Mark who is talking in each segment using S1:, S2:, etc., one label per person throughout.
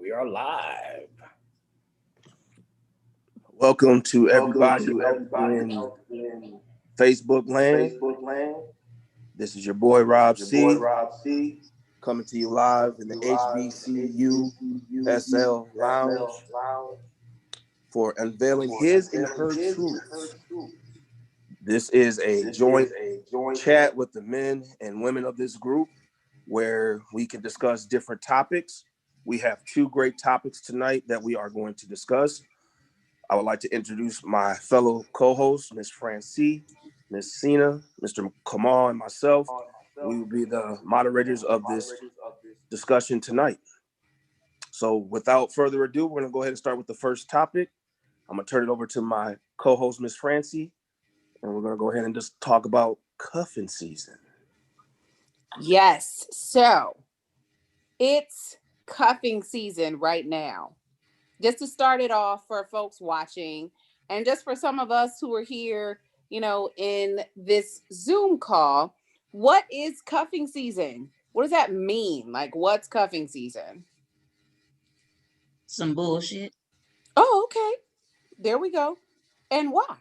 S1: We are live.
S2: Welcome to everybody in Facebook land. This is your boy Rob C. Coming to you live in the HBCU SL Lounge for unveiling his and her truth. This is a joint chat with the men and women of this group where we can discuss different topics. We have two great topics tonight that we are going to discuss. I would like to introduce my fellow co-hosts, Ms. Francie, Ms. Sina, Mr. Kamal, and myself. We will be the moderators of this discussion tonight. So without further ado, we're going to go ahead and start with the first topic. I'm going to turn it over to my co-host, Ms. Francie, and we're going to go ahead and just talk about cuffing season.
S3: Yes, so it's cuffing season right now. Just to start it off for folks watching, and just for some of us who are here, in this Zoom call, what is cuffing season? What does that mean? Like, what's cuffing season?
S4: Some bullshit.
S3: Oh, okay. There we go. And why?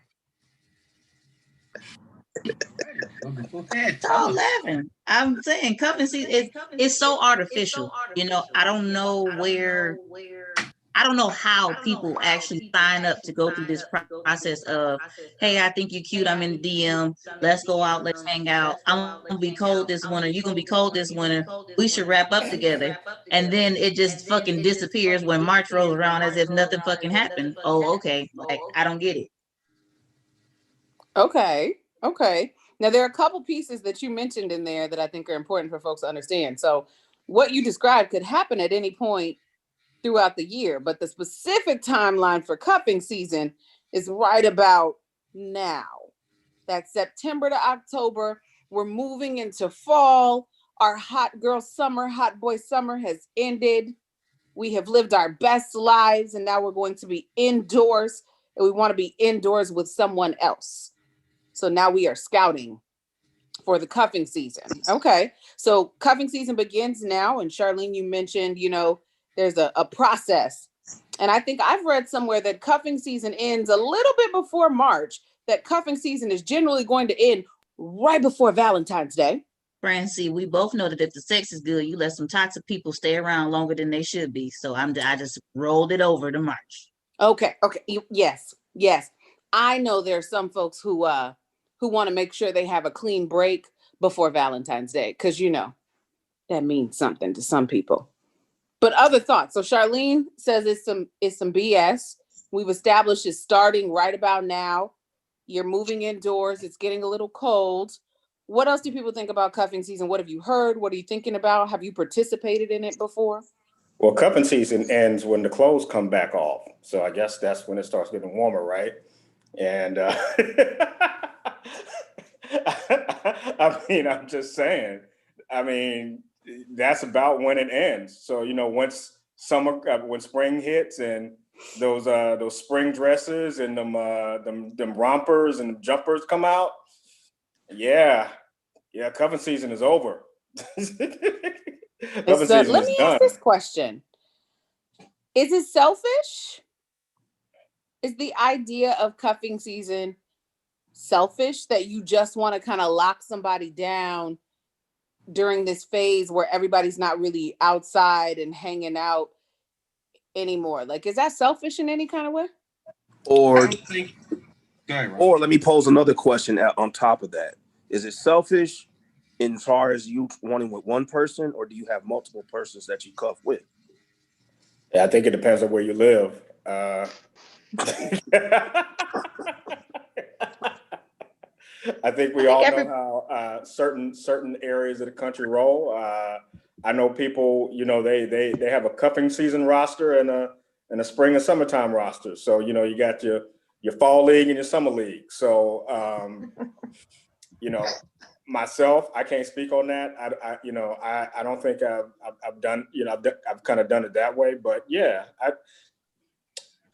S4: Stop laughing. I'm saying cuffing season is so artificial. I don't know how people actually sign up to go through this process of, hey, I think you're cute. I'm in the DM. Let's go out. Let's hang out. I'm going to be cold this winter. You're going to be cold this winter. We should wrap up together. And then it just fucking disappears when March rolls around as if nothing fucking happened. Oh, okay. Like, I don't get it.
S3: Okay. Now, there are a couple pieces that you mentioned in there that I think are important for folks to understand. So what you described could happen at any point throughout the year, but the specific timeline for cuffing season is right about now. That's September to October. We're moving into fall. Our hot girl summer, hot boy summer has ended. We have lived our best lives, and now we're going to be indoors, and we want to be indoors with someone else. So now we are scouting for the cuffing season. Okay, so cuffing season begins now, and Charlene, you mentioned, there's a process. And I think I've read somewhere that cuffing season ends a little bit before March, that cuffing season is generally going to end right before Valentine's Day.
S4: Francie, we both know that if the sex is good, you let some toxic people stay around longer than they should be. So I just rolled it over to March.
S3: Okay. Yes. I know there are some folks who want to make sure they have a clean break before Valentine's Day, because that means something to some people. But other thoughts. So Charlene says it's some BS. We've established it's starting right about now. You're moving indoors. It's getting a little cold. What else do people think about cuffing season? What have you heard? What are you thinking about? Have you participated in it before?
S1: Well, cuffing season ends when the clothes come back off. So I guess that's when it starts getting warmer, right? And I'm just saying. That's about when it ends. So once when spring hits and those spring dresses and them rompers and jumpers come out, yeah, cuffing season is over.
S3: Let me ask this question: is it selfish? Is the idea of cuffing season selfish, that you just want to kind of lock somebody down during this phase where everybody's not really outside and hanging out anymore? Like, is that selfish in any kind of way?
S2: Or let me pose another question on top of that. Is it selfish in far as you wanting with one person, or do you have multiple persons that you cuff with?
S1: Yeah, I think it depends on where you live. I think we all know how certain areas of the country roll. I know people, they have a cuffing season roster and a spring and summertime roster. So you got your fall league and your summer league. So myself, I can't speak on that. I don't think I've done, I've kind of done it that way. But yeah,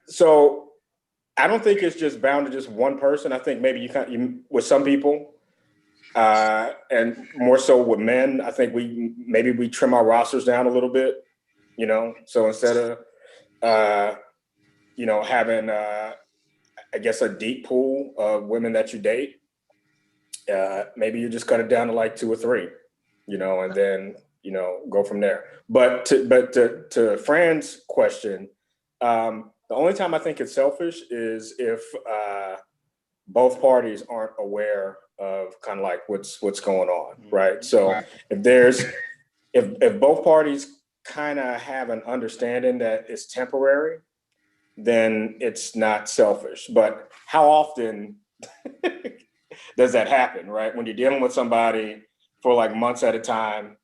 S1: so I don't think it's just bound to just one person. I think maybe you with some people, and more so with men. I think we trim our rosters down a little bit. So instead of, having, I guess, a deep pool of women that you date, maybe you just cut it down to like 2 or 3, and then, go from there. But to Fran's question, the only time I think it's selfish is if both parties aren't aware of kind of like what's going on, right? So if both parties kind of have an understanding that it's temporary, then it's not selfish. But how often does that happen, right? When you're dealing with somebody for like months at a time,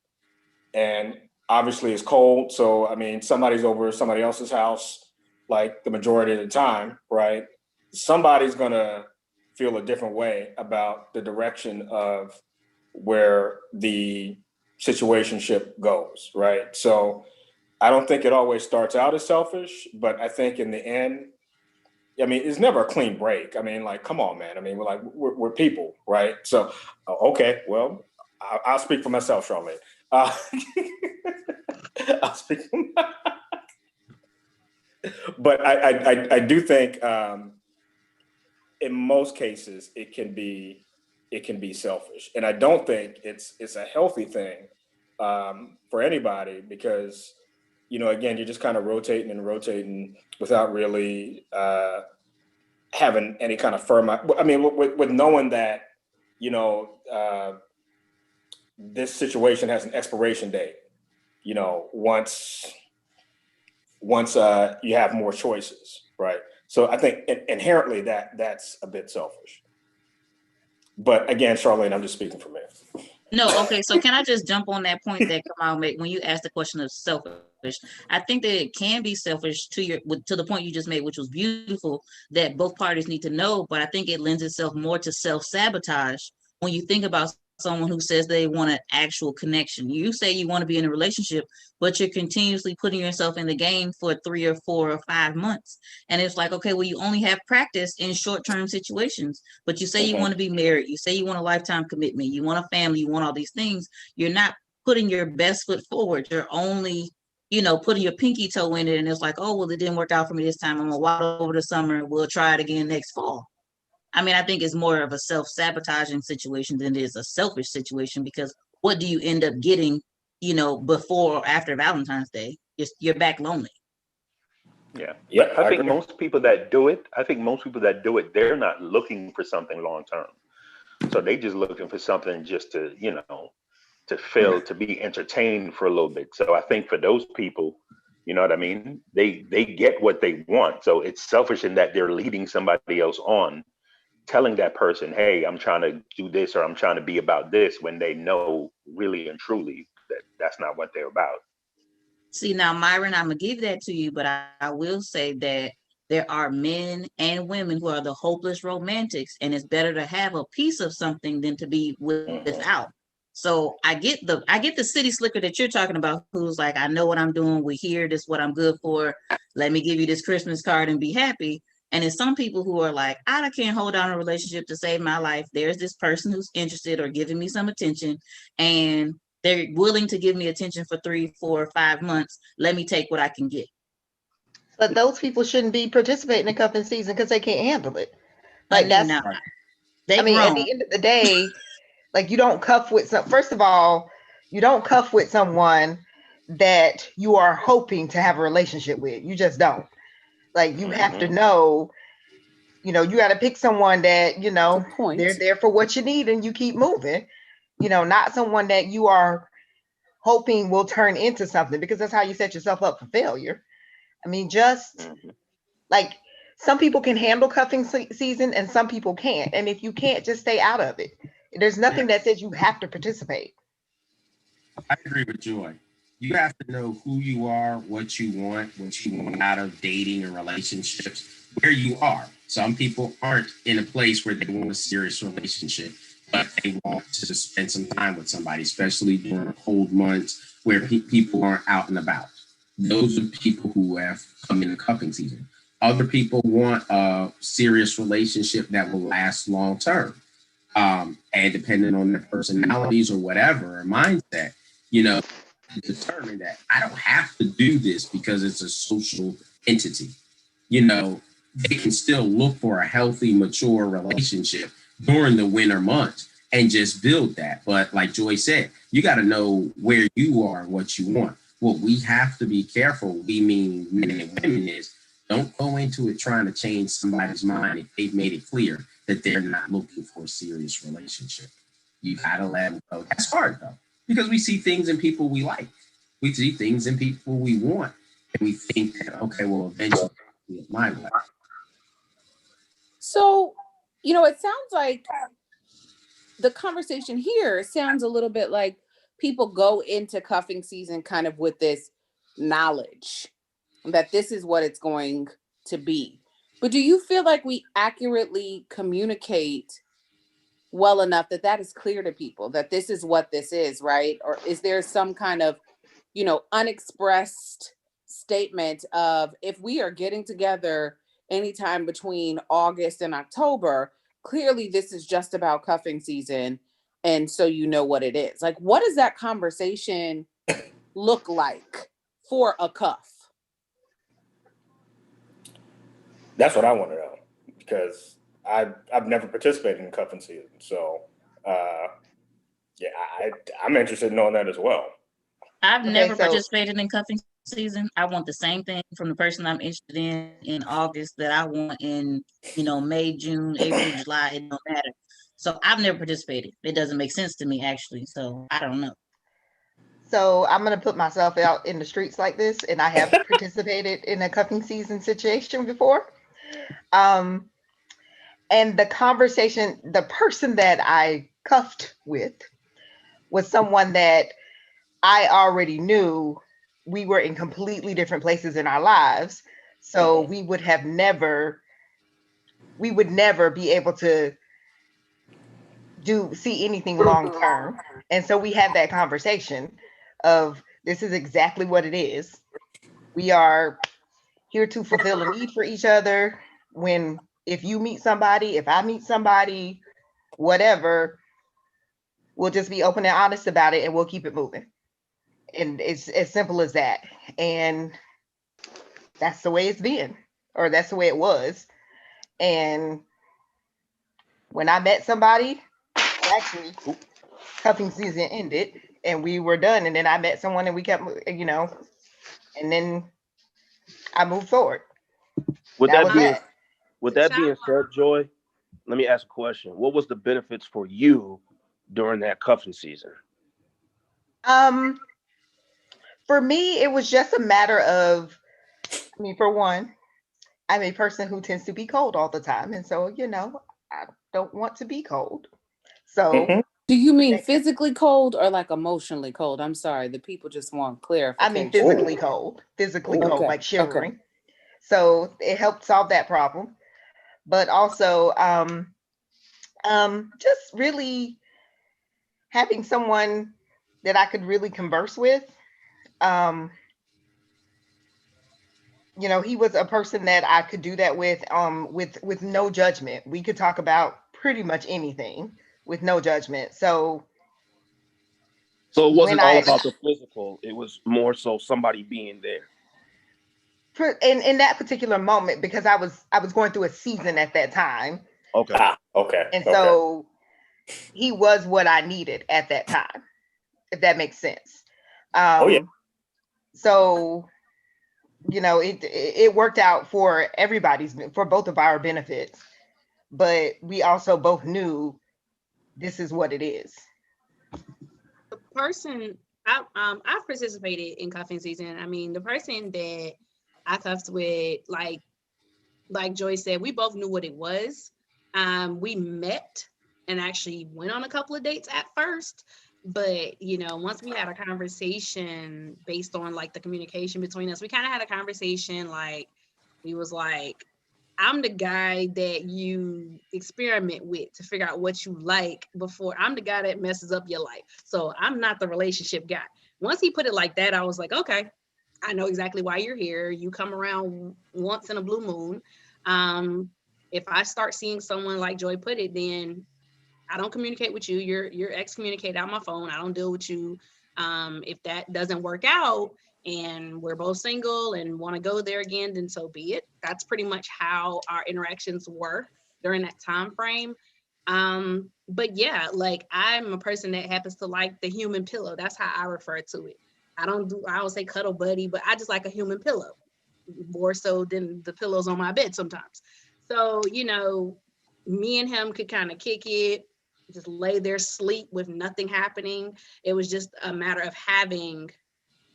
S1: and obviously it's cold. So, I mean, somebody's over somebody else's house like the majority of the time, right? Somebody's gonna feel a different way about the direction of where the situationship goes, right? So I don't think it always starts out as selfish, but I think in the end, I mean, it's never a clean break. I mean, like, come on, man. I mean, we're people, right? So, okay, well, I'll speak for myself, Charlotte. I'll speak for but I do think in most cases it can be selfish, and I don't think it's a healthy thing for anybody, because again, you're just kind of rotating and rotating without really having any kind of firm. I mean, with knowing that this situation has an expiration date. Once you have more choices, right? So I think inherently that's a bit selfish. But again, Charlene, I'm just speaking for me.
S4: No, okay. So can I just jump on that point that Kamal made when you asked the question of selfish? I think that it can be selfish to the point you just made, which was beautiful, that both parties need to know. But I think it lends itself more to self-sabotage when you think about someone who says they want an actual connection. You say you want to be in a relationship, but you're continuously putting yourself in the game for 3 or 4 or 5 months. And it's like, okay, well, you only have practice in short-term situations, but you say you want to be married. You say you want a lifetime commitment. You want a family. You want all these things. You're not putting your best foot forward. You're only putting your pinky toe in it, and it's like, oh, well, it didn't work out for me this time. I'm gonna walk over the summer. We'll try it again next fall. I mean, I think it's more of a self-sabotaging situation than it is a selfish situation, because what do you end up getting, before or after Valentine's Day? You're back lonely.
S5: Yeah.
S1: Yeah,
S5: I think most people that do it, they're not looking for something long term. So they just looking for something just to, to be entertained for a little bit. So I think for those people, you know what I mean? They get what they want. So it's selfish in that they're leading somebody else on, telling that person, hey, I'm trying to do this, or I'm trying to be about this, when they know really and truly that that's not what they're about.
S4: See, now, Myron, I'm gonna give that to you, but I will say that there are men and women who are the hopeless romantics, and it's better to have a piece of something than to be without. So I get the city slicker that you're talking about, who's like, I know what I'm doing. We're here. This is what I'm good for. Let me give you this Christmas card and be happy. And it's some people who are like, I can't hold on a relationship to save my life. There's this person who's interested or giving me some attention, and they're willing to give me attention for 3, 4, 5 months. Let me take what I can get.
S6: But those people shouldn't be participating in cuffing season because they can't handle it. Like that's,
S4: Right.
S6: I mean, at the end of the day, like you don't cuff with first of all, you don't cuff with someone that you are hoping to have a relationship with. You just don't. Like you have to know, you got to pick someone that, they're there for what you need and you keep moving, not someone that you are hoping will turn into something, because that's how you set yourself up for failure. I mean, just like some people can handle cuffing season and some people can't. And if you can't, just stay out of it. There's nothing that says you have to participate.
S7: I agree with Joy. You have to know who you are, what you want out of dating and relationships, where you are. Some people aren't in a place where they want a serious relationship, but they want to just spend some time with somebody, especially during cold months where people aren't out and about. Those are people who have come in the cuffing season. Other people want a serious relationship that will last long term. And depending on their personalities or whatever, or mindset, determine that I don't have to do this because it's a social entity. You know, they can still look for a healthy, mature relationship during the winter months and just build that. But like Joy said, you got to know where you are and what you want. What we have to be careful, we mean men and women, is don't go into it trying to change somebody's mind if they've made it clear that they're not looking for a serious relationship. You got to let them go. That's hard, though, because we see things in people we like. We see things in people we want. And we think that, okay, well, eventually it's my way.
S3: So, you know, it sounds like the conversation here sounds a little bit like people go into cuffing season kind of with this knowledge that this is what it's going to be. But do you feel like we accurately communicate well enough that that is clear to people that this is what this is, right? Or is there some kind of, you know, unexpressed statement of, if we are getting together anytime between August and October, clearly this is just about cuffing season, and so you know what it is. Like, what does that conversation look like for a cuff?
S1: That's what I want to know, because I've never participated in cuffing season, so yeah, I'm interested in knowing that as well.
S4: I've never participated in cuffing season. I want the same thing from the person I'm interested in August that I want in, you know, May, June, April, July. It don't matter. So I've never participated. It doesn't make sense to me, actually. So I don't know.
S6: So I'm going to put myself out in the streets like this, and I have participated in a cuffing season situation before. And the conversation, the person that I cuffed with was someone that I already knew. We were in completely different places in our lives. So we would never be able to see anything long term. And so we had that conversation of, this is exactly what it is. We are here to fulfill a need for each other. If you meet somebody, if I meet somebody, whatever, we'll just be open and honest about it, and we'll keep it moving. And it's as simple as that. And that's the way it's been, or that's the way it was. And when I met somebody, actually, cuffing season ended and we were done. And then I met someone and we kept, you know, and then I moved forward.
S2: With that being said, Joy, let me ask a question. What was the benefits for you during that cuffing season?
S6: For me, it was just a matter of, for one, I'm a person who tends to be cold all the time. And so, you know, I don't want to be cold. So
S3: do you mean physically cold or like emotionally cold? I'm sorry, the people just want clarification.
S6: I mean physically cold, cold, like shivering. Okay. So it helped solve that problem. But also, just really having someone that I could really converse with. You know, he was a person that I could do that with no judgment. We could talk about pretty much anything with no judgment. So
S2: it wasn't all about the physical. It was more so somebody being there.
S6: In that particular moment, because I was going through a season at that time.
S2: Okay.
S1: Okay.
S6: And so he was what I needed at that time, if that makes sense. So, you know, it worked out for for both of our benefits, but we also both knew this is what it is.
S8: The person I've participated in cuffing season. I mean, the person that I cuffed with, like Joy said, we both knew what it was. We met and actually went on a couple of dates at first, but you know, once we had a conversation based on like the communication between us, we kind of had a conversation like, we was like, I'm the guy that you experiment with to figure out what you like before. I'm the guy that messes up your life. So I'm not the relationship guy. Once he put it like that, I was like, okay, I know exactly why you're here. You come around once in a blue moon. If I start seeing someone like Joy put it, then I don't communicate with you. You're excommunicated out my phone. I don't deal with you. If that doesn't work out and we're both single and want to go there again, then so be it. That's pretty much how our interactions were during that time frame. But yeah, like I'm a person that happens to like the human pillow. That's how I refer to it. I don't say cuddle buddy, but I just like a human pillow more so than the pillows on my bed sometimes. So, you know, me and him could kind of kick it, just lay there, sleep with nothing happening. It was just a matter of having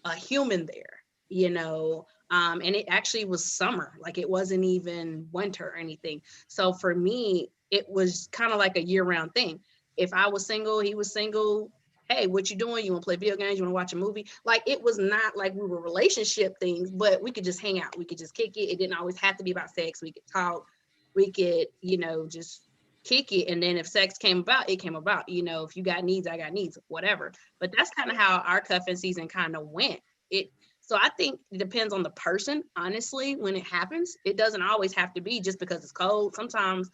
S8: a human there, you know. And it actually was summer, like it wasn't even winter or anything. So for me, it was kind of like a year-round thing. If I was single, he was single. Hey, what you doing? You want to play video games? You want to watch a movie? Like it was not like we were relationship things, but we could just hang out. We could just kick it. It didn't always have to be about sex. We could talk. We could, you know, just kick it. And then if sex came about, it came about. You know, if you got needs, I got needs, whatever. But that's kind of how our cuffing season kind of went. So I think it depends on the person, honestly, when it happens. It doesn't always have to be just because it's cold. Sometimes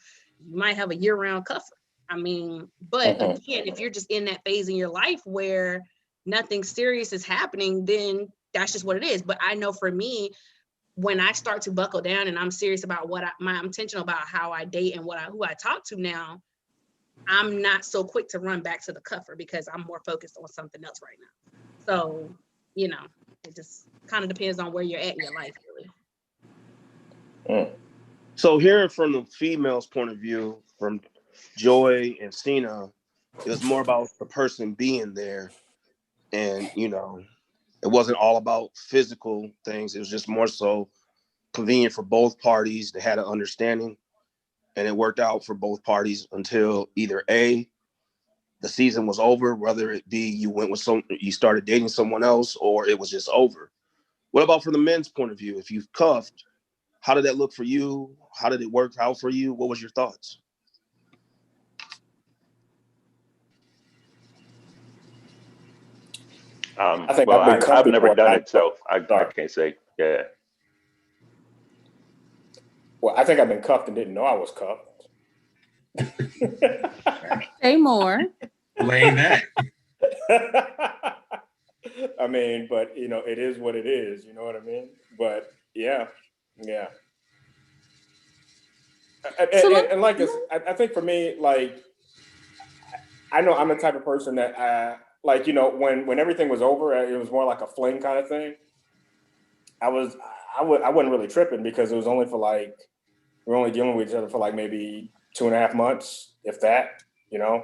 S8: you might have a year-round cuffer. I mean, but again, if you're just in that phase in your life where nothing serious is happening, then that's just what it is. But I know for me, when I start to buckle down and I'm serious about I'm intentional about how I date and who I talk to now, I'm not so quick to run back to the cuffer because I'm more focused on something else right now. So, you know, it just kind of depends on where you're at in your life, really.
S2: So hearing from the female's point of view, from Joy and Cena, it was more about the person being there. And, you know, it wasn't all about physical things. It was just more so convenient for both parties. They had an understanding and it worked out for both parties until either A, the season was over, whether it be you started dating someone else, or it was just over. What about from the men's point of view? If you've cuffed, how did that look for you? How did it work out for you? What was your thoughts?
S5: I've never done it, so I can't say. Yeah.
S1: Well, I think I've been cuffed and didn't know I was cuffed.
S3: Say more.
S7: Blame that.
S1: I mean, but you know, it is what it is. You know what I mean? But yeah. And like this, I think for me, like, I know I'm the type of person that, like, you know, when everything was over, it was more like a fling kind of thing. I wasn't really tripping because it was only for like, we're only dealing with each other for like maybe 2.5 months, if that, you know.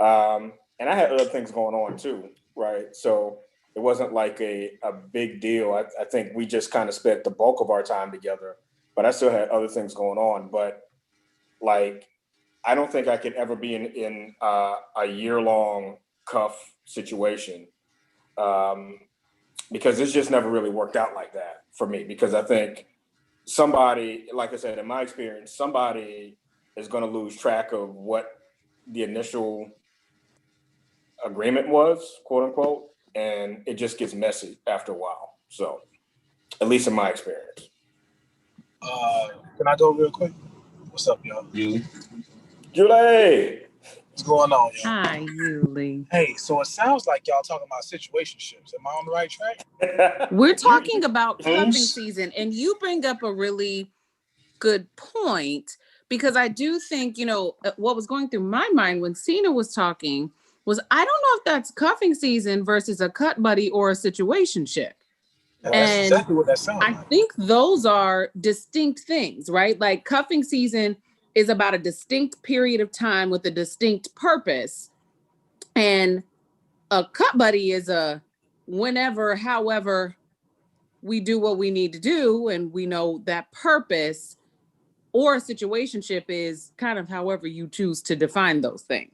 S1: And I had other things going on too, right? So it wasn't like a big deal. I think we just kind of spent the bulk of our time together, but I still had other things going on. But like, I don't think I could ever be in a year-long cuff situation, because it's just never really worked out like that for me. Because I think somebody, like I said, in my experience, somebody is going to lose track of what the initial agreement was, quote unquote, and it just gets messy after a while. So, at least in my experience.
S9: Can I go real quick? What's up, y'all?
S1: Julie!
S9: What's going on, y'all?
S3: Hi, Yuli.
S9: Hey, so it sounds like y'all talking about situationships. Am I on the right track?
S3: We're talking about cuffing season, and you bring up a really good point, because I do think, you know, what was going through my mind when Cena was talking was, I don't know if that's cuffing season versus a cut buddy or a situationship.
S9: That's exactly what that sounds like.
S3: I think those are distinct things, right? Like cuffing season is about a distinct period of time with a distinct purpose. And a cut buddy is a whenever, however we do what we need to do, and we know that purpose. Or a situationship is kind of however you choose to define those things.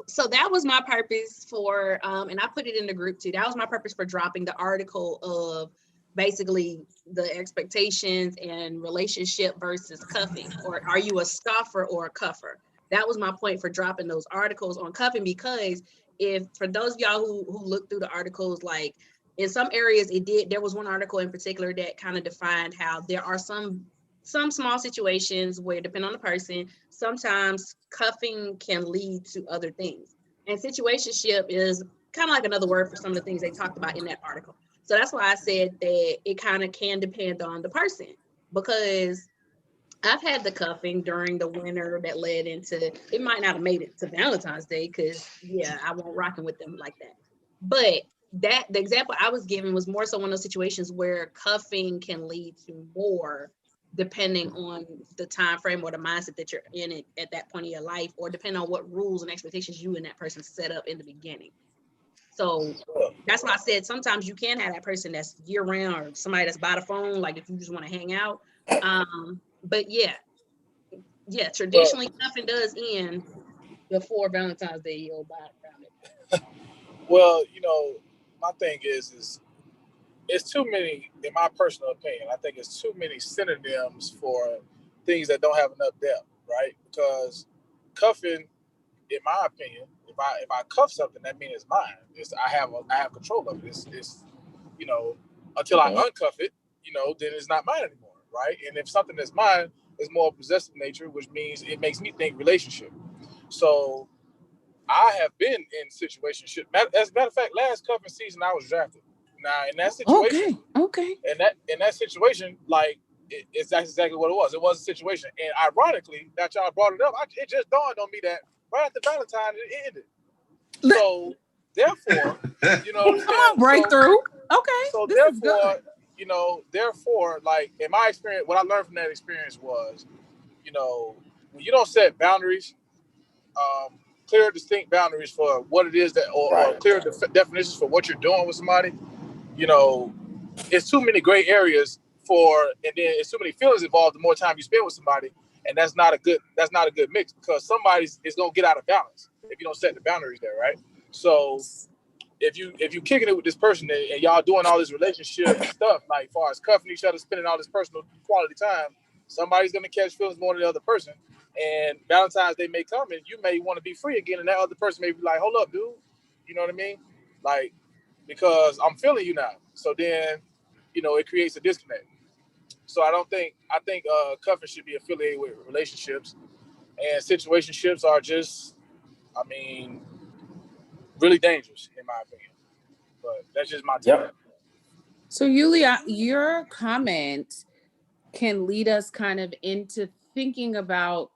S8: So that was my purpose for, and I put it in the group too. That was my purpose for dropping the article of basically the expectations and relationship versus cuffing, or are you a scoffer or a cuffer? That was my point for dropping those articles on cuffing, because if, for those of y'all who looked through the articles, like in some areas there was one article in particular that kind of defined how there are some small situations where, depending on the person, sometimes cuffing can lead to other things. And situationship is kind of like another word for some of the things they talked about in that article. So that's why I said that it kind of can depend on the person, because I've had the cuffing during the winter that led into, it might not have made it to Valentine's Day, because yeah, I won't rocking with them like that. But the example I was giving was more so one of those situations where cuffing can lead to more, depending on the time frame or the mindset that you're in it at that point in your life, or depending on what rules and expectations you and that person set up in the beginning. So that's why I said sometimes you can have that person that's year round, or somebody that's by the phone, like if you just want to hang out. But yeah, traditionally cuffing does end before Valentine's Day. You'll buy around it.
S9: Well, my thing is it's too many, in my personal opinion. I think it's too many synonyms for things that don't have enough depth, right? Because cuffing, in my opinion, if I cuff something, that means it's mine. I have control of it. It's until I uncuff it, then it's not mine anymore, right? And if something is mine is more possessive nature, which means it makes me think relationship. So I have been in situationship. As a matter of fact, last cuffing season I was drafted. Now in that situation,
S3: okay,
S9: in that situation, like that's exactly what it was. It was a situation, and ironically, that y'all brought it up, it just dawned on me that right after Valentine's it ended. So therefore, you know what I'm saying?
S3: Come on, breakthrough. Okay,
S9: So
S3: this is good.
S9: Therefore, like in my experience, what I learned from that experience was, when you don't set boundaries, clear, distinct boundaries for what it is that, or clear definitions for what you're doing with somebody, it's too many gray areas and then it's too many feelings involved the more time you spend with somebody, and that's not a good mix, because somebody's is gonna get out of balance if you don't set the boundaries there, right? So if you kicking it with this person and y'all doing all this relationship stuff, like far as cuffing each other, spending all this personal quality time, somebody's gonna catch feelings more than the other person. And Valentine's Day may come and you may want to be free again, and that other person may be like, hold up, dude. You know what I mean? Like, because I'm feeling you now. So then, it creates a disconnect. So I think cuffing should be affiliated with relationships, and situationships are just, really dangerous in my opinion. But that's just my take.
S1: Yep.
S3: So Yulia, your comment can lead us kind of into thinking about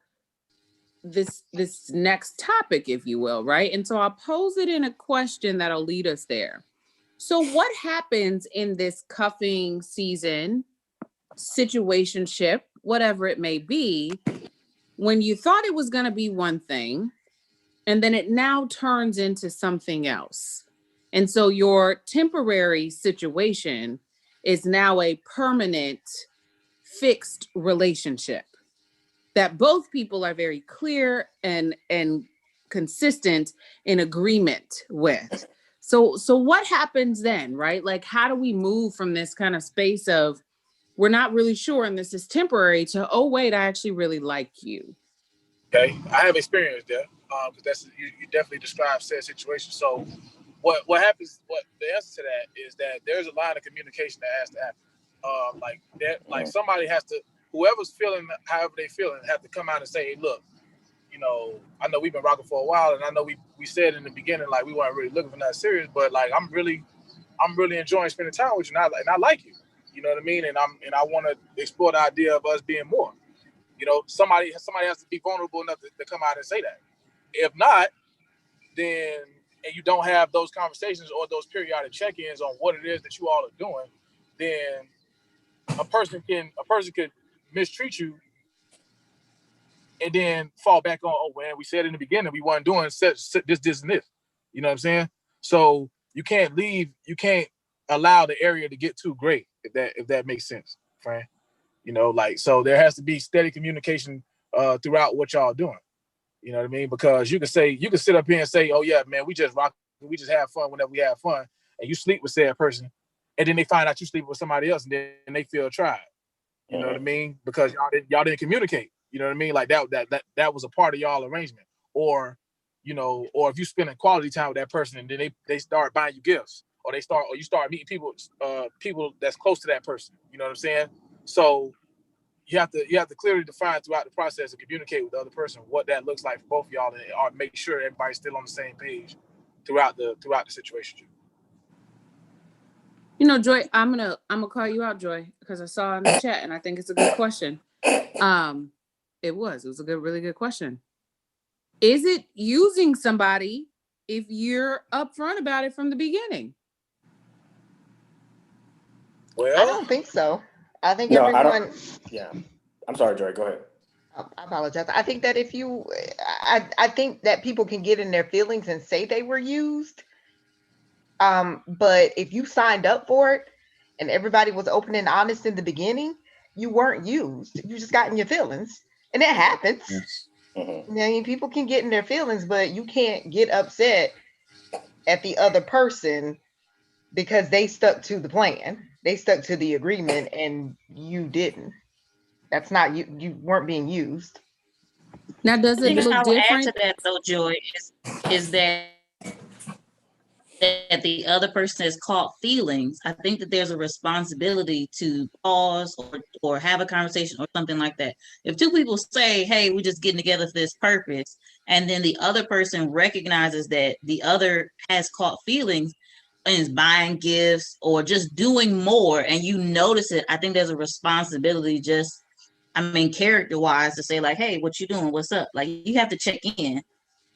S3: this next topic, if you will, right? And so I'll pose it in a question that'll lead us there. So what happens in this cuffing season, situationship, whatever it may be, when you thought it was going to be one thing, and then it now turns into something else? And so your temporary situation is now a permanent, fixed relationship that both people are very clear and consistent in agreement with. So what happens then, right? Like, how do we move from this kind of space of we're not really sure and this is temporary to, oh wait, I actually really like you?
S9: Okay, I have experience there, because that's you definitely described said situation. So what happens? What the answer to that is that there's a line of communication that has to happen. Like that, like somebody has to, whoever's feeling however they feeling, have to come out and say, hey, look, I know we've been rocking for a while, and I know we said in the beginning like we weren't really looking for nothing serious, but like I'm really enjoying spending time with you, and I like you. You know what I mean? And I want to explore the idea of us being more. Somebody has to be vulnerable enough to come out and say that. If not, then, and you don't have those conversations or those periodic check-ins on what it is that you all are doing, then a person could mistreat you and then fall back on, oh man, we said in the beginning we weren't doing this, and this. You know what I'm saying? So you can't allow the area to get too great, if that makes sense, Fran. So there has to be steady communication throughout what y'all doing. You know what I mean? Because you can sit up here and say, oh yeah, man, we just rock, we just have fun whenever we have fun, and you sleep with said person, and then they find out you sleep with somebody else, and then they feel tried. You know what I mean? Because y'all didn't communicate. You know what I mean? Like that was a part of y'all arrangement. Or if you spending quality time with that person and then they start buying you gifts, or you start meeting people that's close to that person. You know what I'm saying? So you have to clearly define throughout the process and communicate with the other person what that looks like for both of y'all, or make sure everybody's still on the same page throughout the situation.
S3: You know, Joy, I'm gonna call you out, Joy, because I saw in the chat and I think it's a good question. It was a really good question. Is it using somebody if you're upfront about it from the beginning?
S9: Well,
S6: I don't think so. I think
S1: No,
S6: everyone.
S1: I don't. Yeah, I'm sorry, Joy. Go ahead.
S6: I apologize. I think that if you, I think that people can get in their feelings and say they were used. But if you signed up for it and everybody was open and honest in the beginning, you weren't used. You just got in your feelings, and it happens.
S7: Yes.
S1: Mm-hmm.
S6: I mean, people can get in their feelings, but you can't get upset at the other person because they stuck to the plan. They stuck to the agreement, and you didn't. That's not you. You weren't being used.
S3: Now, does
S4: The
S3: it
S4: thing
S3: look
S4: I will add to
S3: different?
S4: that though, Joy, is that the other person has caught feelings. I think that there's a responsibility to pause or have a conversation or something like that. If two people say, hey, we're just getting together for this purpose, and then the other person recognizes that the other has caught feelings and is buying gifts or just doing more, and you notice it, I think there's a responsibility just, I mean, character wise, to say like, hey, what you doing? What's up? Like, you have to check in.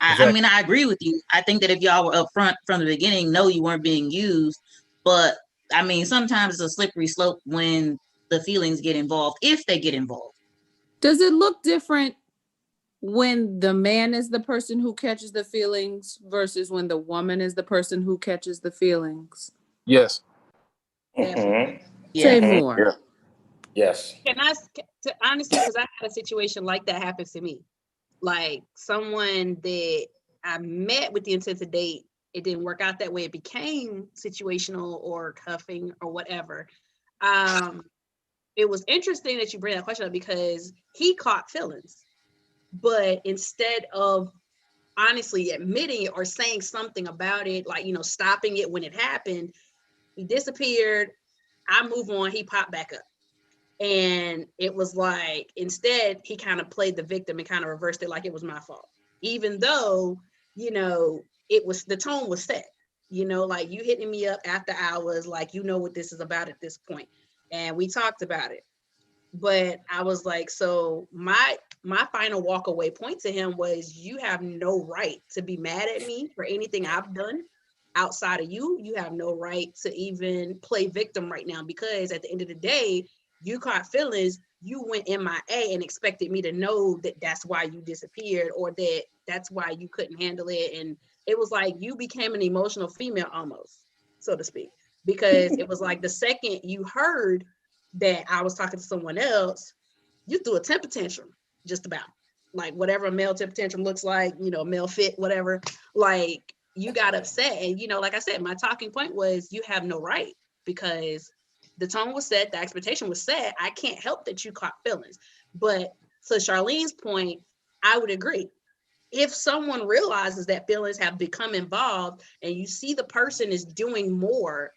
S4: I mean, I agree with you. I think that if y'all were upfront from the beginning, no, you weren't being used. But I mean, sometimes it's a slippery slope when the feelings get involved, if they get involved.
S3: Does it look different when the man is the person who catches the feelings versus when the woman is the person who catches the feelings?
S9: Yes.
S1: Mm-hmm.
S3: Say
S4: Yeah.
S3: more.
S1: Yeah. Yes.
S8: Can I honestly, because I had a situation like that happen to me, like someone that I met with the intent to date, it didn't work out that way. It became situational or cuffing or whatever. It was interesting that you bring that question up because he caught feelings, but instead of honestly admitting it or saying something about it, like, you know, stopping it when it happened, he disappeared. I move on. He popped back up. And it was like, instead, he kind of played the victim and kind of reversed it like it was my fault. Even though, you know, it was, the tone was set, you know, like you hitting me up after hours, like, you know what this is about at this point. And we talked about it. But I was like, so my final walk away point to him was, you have no right to be mad at me for anything I've done outside of you. You have no right to even play victim right now, because at the end of the day, you caught feelings, you went MIA and expected me to know that that's why you disappeared, or that that's why you couldn't handle it. And it was like you became an emotional female almost, so to speak, because it was like the second you heard that I was talking to someone else, you threw a temper tantrum, just about. Like whatever a male temper tantrum looks like, you know, male fit, whatever. Like you got upset. And, you know, like I said, my talking point was, you have no right, because the tone was set, the expectation was set. I can't help that you caught feelings. But to Charlene's point, I would agree. If someone realizes that feelings have become involved and you see the person is doing more,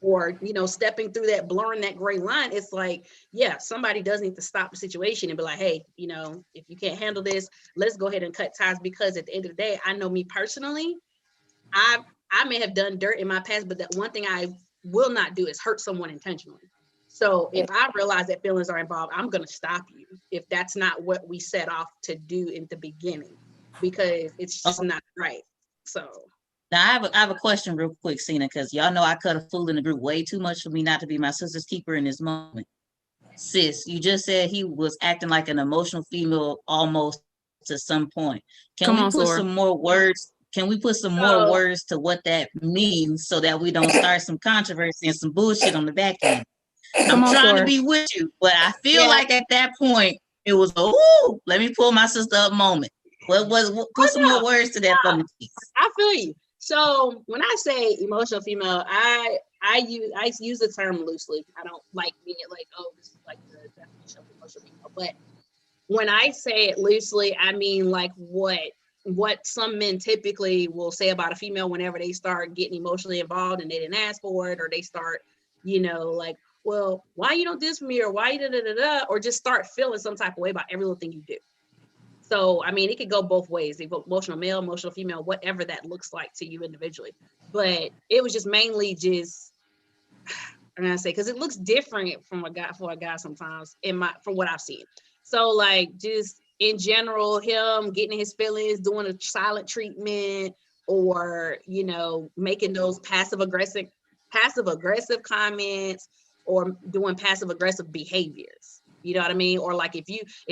S8: or, you know, stepping through that, blurring that gray line, it's like, yeah, somebody does need to stop the situation and be like, hey, you know, if you can't handle this, let's go ahead and cut ties. Because at the end of the day, I know me personally, I may have done dirt in my past, but that one thing I will not do is hurt someone intentionally. So if I realize that feelings are involved, I'm going to stop you if that's not what we set off to do in the beginning, because it's just not right. So
S4: Now I have a question real quick, Cena, because y'all know I cut a fool in the group way too much for me not to be my sister's keeper in this moment. Sis, you just said he was acting like an emotional female almost to some point. Can we put some more words? Can we put some more words to what that means so that we don't start some controversy and some bullshit on the back end? I'm trying to be with you, but I feel like at that point it was a ooh, let me pull my sister up moment. Put some more words to that for me, please.
S8: I feel you. So when I say emotional female, I use the term loosely. I don't like being like, oh, this is like the definition of emotional female. But when I say it loosely, I mean like what some men typically will say about a female whenever they start getting emotionally involved and they didn't ask for it, or they start, you know, like, well, why you don't do this for me, or why you da da da da, or just start feeling some type of way about every little thing you do. So, I mean, it could go both ways, emotional male, emotional female, whatever that looks like to you individually. But it was just mainly just, I'm gonna say, because it looks different from a guy for a guy sometimes from what I've seen. So like just in general, him getting his feelings, doing a silent treatment, or making those passive aggressive comments, or doing passive aggressive behaviors. You know what I mean? Or like if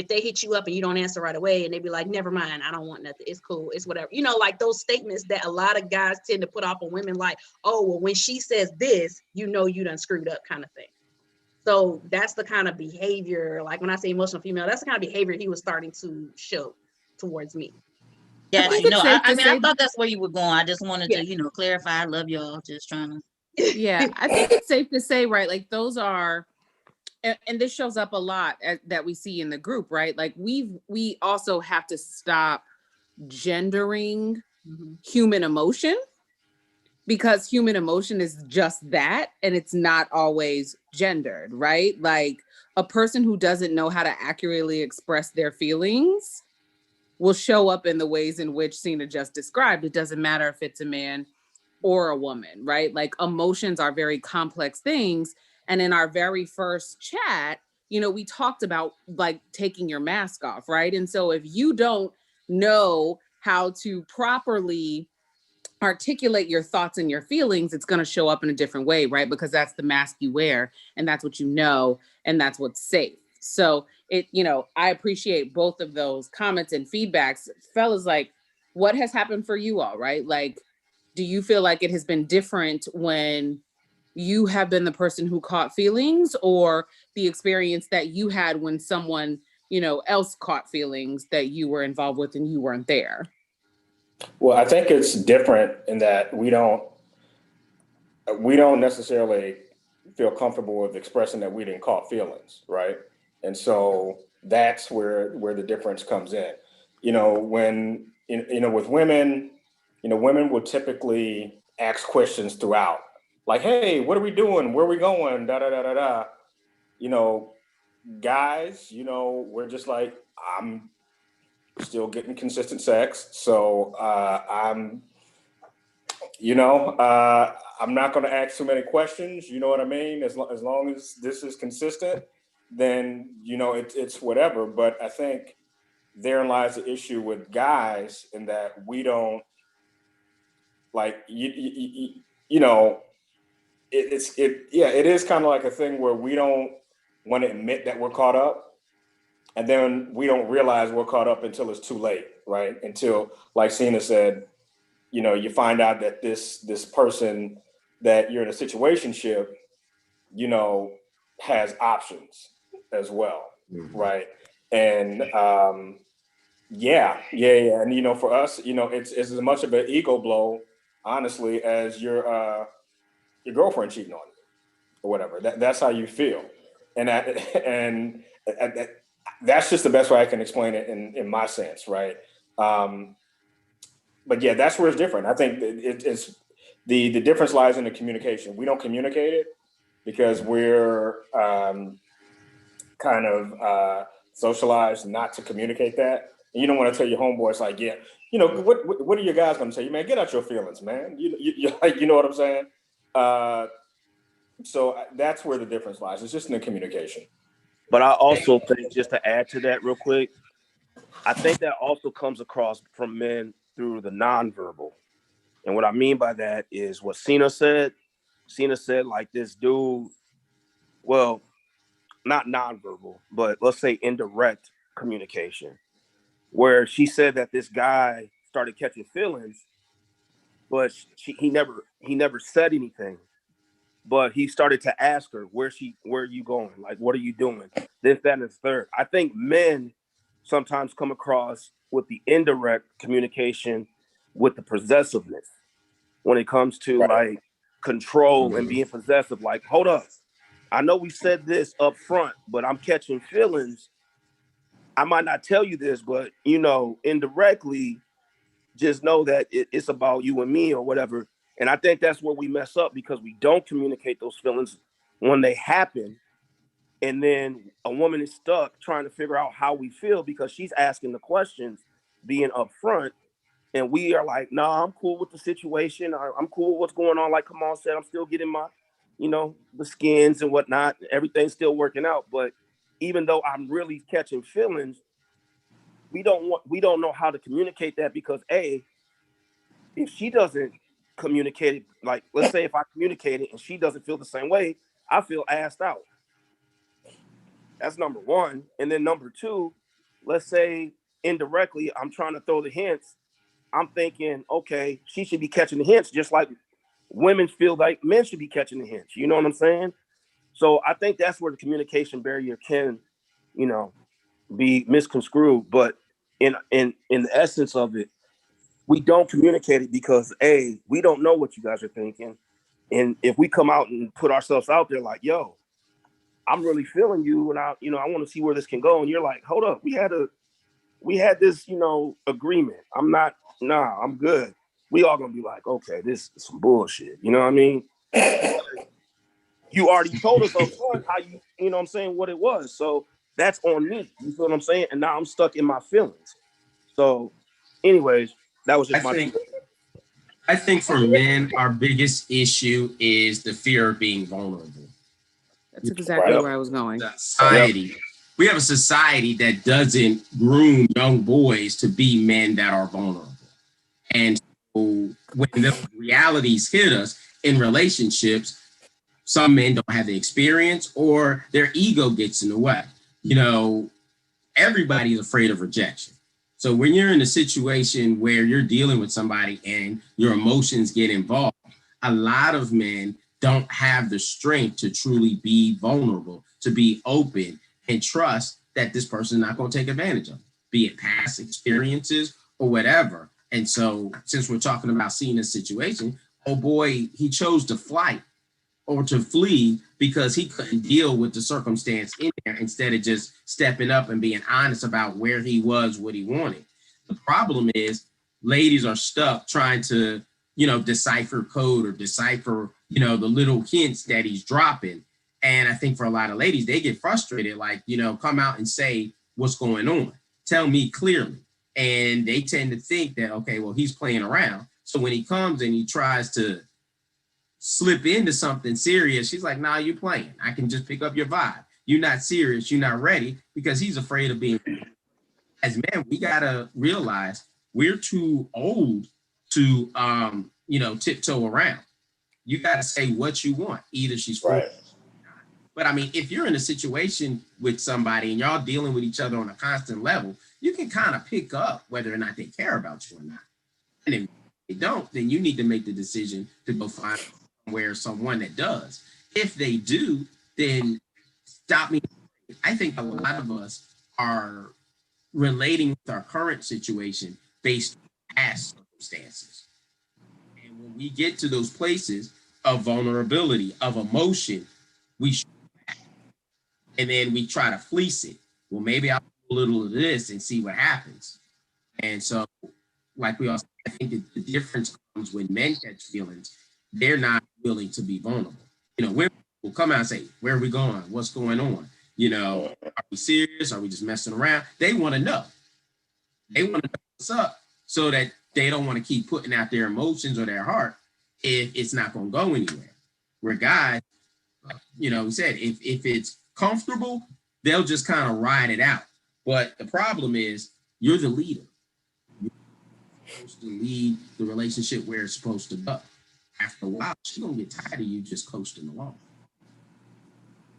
S8: they hit you up and you don't answer right away, and they be like, never mind, I don't want nothing. It's cool. It's whatever. Like those statements that a lot of guys tend to put off on women, like, oh, well, when she says this, you done screwed up, kind of thing. So that's the kind of behavior, like when I say emotional female, that's the kind of behavior he was starting to show towards me.
S4: Yeah, I thought that's where you were going. I just wanted to, clarify. I love y'all. Just trying to.
S3: Yeah, I think it's safe to say, right? Like those are, and this shows up a lot that we see in the group, right? Like we also have to stop gendering human emotion, because human emotion is just that, and it's not always gendered, right? Like a person who doesn't know how to accurately express their feelings will show up in the ways in which Cena just described. It doesn't matter if it's a man or a woman, right? Like emotions are very complex things. And in our very first chat, we talked about like taking your mask off, right? And so if you don't know how to properly articulate your thoughts and your feelings, it's going to show up in a different way, right? Because that's the mask you wear, and that's what and that's what's safe. So I appreciate both of those comments and feedbacks. Fellas, like, what has happened for you all, right? Like, do you feel like it has been different when you have been the person who caught feelings, or the experience that you had when someone, else caught feelings that you were involved with and you weren't there?
S1: Well, I think it's different in that we don't necessarily feel comfortable with expressing that we didn't caught feelings, right? And so that's where the difference comes in. When with women, women will typically ask questions throughout, like, "Hey, what are we doing? Where are we going? Da da da da da." Guys, we're just like, I'm still getting consistent sex, so I'm not going to ask too many questions. You know what I mean? As long as this is consistent, then it's whatever. But I think therein lies the issue with guys, in that we don't like it is kind of like a thing where we don't want to admit that we're caught up, and then we don't realize we're caught up until it's too late, right? Until, like Cena said, you find out that this person that you're in a situationship, has options as well, right? And and for us, it's as much of an ego blow, honestly, as your girlfriend cheating on you or whatever. That's how you feel, and that's just the best way I can explain it in my sense, right? But yeah, that's where it's different. I think it's the difference lies in the communication. We don't communicate it because we're kind of socialized not to communicate that. And you don't want to tell your homeboys like, yeah, what are your guys going to tell you, man? Get out your feelings, man. You know what I'm saying? So that's where the difference lies. It's just in the communication.
S2: But I also think, just to add to that real quick, I think that also comes across from men through the nonverbal. And what I mean by that is what Cena said. Cena said, like, this dude, well, not nonverbal, but let's say indirect communication, where she said that this guy started catching feelings, but he never said anything. But he started to ask her, where are you going? Like, what are you doing? This, that, and the third. I think men sometimes come across with the indirect communication with the possessiveness when it comes to like control and being possessive. Like, hold up, I know we said this up front, but I'm catching feelings. I might not tell you this, but indirectly, just know that it's about you and me or whatever. And I think that's where we mess up, because we don't communicate those feelings when they happen. And then a woman is stuck trying to figure out how we feel because she's asking the questions, being upfront. And we are like, nah, I'm cool with the situation. I'm cool with what's going on. Like Kamal said, I'm still getting my, the skins and whatnot. Everything's still working out. But even though I'm really catching feelings, we don't know how to communicate that because if she doesn't communicate it, like let's say if I communicate it and she doesn't feel the same way, I feel assed out. That's number one. And then number two, let's say indirectly, I'm trying to throw the hints. I'm thinking, okay, she should be catching the hints just like women feel like men should be catching the hints. You know what I'm saying? So I think that's where the communication barrier can, be misconstrued. But in the essence of it, we don't communicate it because we don't know what you guys are thinking. And if we come out and put ourselves out there like, yo, I'm really feeling you and I want to see where this can go. And you're like, hold up, we had this, agreement. I'm good. We all gonna be like, okay, this is some bullshit. You know what I mean? You already told us up front how you know what I'm saying, what it was. So that's on me. You feel what I'm saying? And now I'm stuck in my feelings. So anyways, that was just
S7: I think for men, our biggest issue is the fear of being vulnerable.
S3: That's exactly where I was going.
S7: Society. We have a society that doesn't groom young boys to be men that are vulnerable. And so when the realities hit us in relationships, some men don't have the experience or their ego gets in the way. Everybody's afraid of rejection. So when you're in a situation where you're dealing with somebody and your emotions get involved, a lot of men don't have the strength to truly be vulnerable, to be open and trust that this person is not going to take advantage of, be it past experiences or whatever. And so since we're talking about seeing a situation, oh boy, he chose to flight or to flee because he couldn't deal with the circumstance in there instead of just stepping up and being honest about where he was, what he wanted. The problem is ladies are stuck trying to, decipher code or decipher, the little hints that he's dropping. And I think for a lot of ladies, they get frustrated, like, come out and say what's going on. Tell me clearly. And they tend to think that, okay, well, he's playing around. So when he comes and he tries to slip into something serious, she's like, nah, you're playing. I can just pick up your vibe. You're not serious. You're not ready, because he's afraid of being. As men, we got to realize we're too old to, tiptoe around. You got to say what you want. Either she's right. But I mean, if you're in a situation with somebody and y'all dealing with each other on a constant level, you can kind of pick up whether or not they care about you or not. And if they don't, then you need to make the decision to go find someone that does. If they do, then stop me. I think a lot of us are relating with our current situation based on past circumstances. And when we get to those places of vulnerability, of emotion, we and then we try to fleece it. Well, maybe I'll do a little of this and see what happens. And so, like we also, I think that the difference comes when men catch feelings, they're not willing to be vulnerable. Women will come out and say, where are we going? What's going on? Are we serious? Are we just messing around? They want to know. They want to know what's up so that they don't want to keep putting out their emotions or their heart if it's not going to go anywhere. Where guys, we said, if it's comfortable, they'll just kind of ride it out. But the problem is you're the leader. You're supposed to lead the relationship where it's supposed to go. After a while, she's going to get tired of you just coasting along.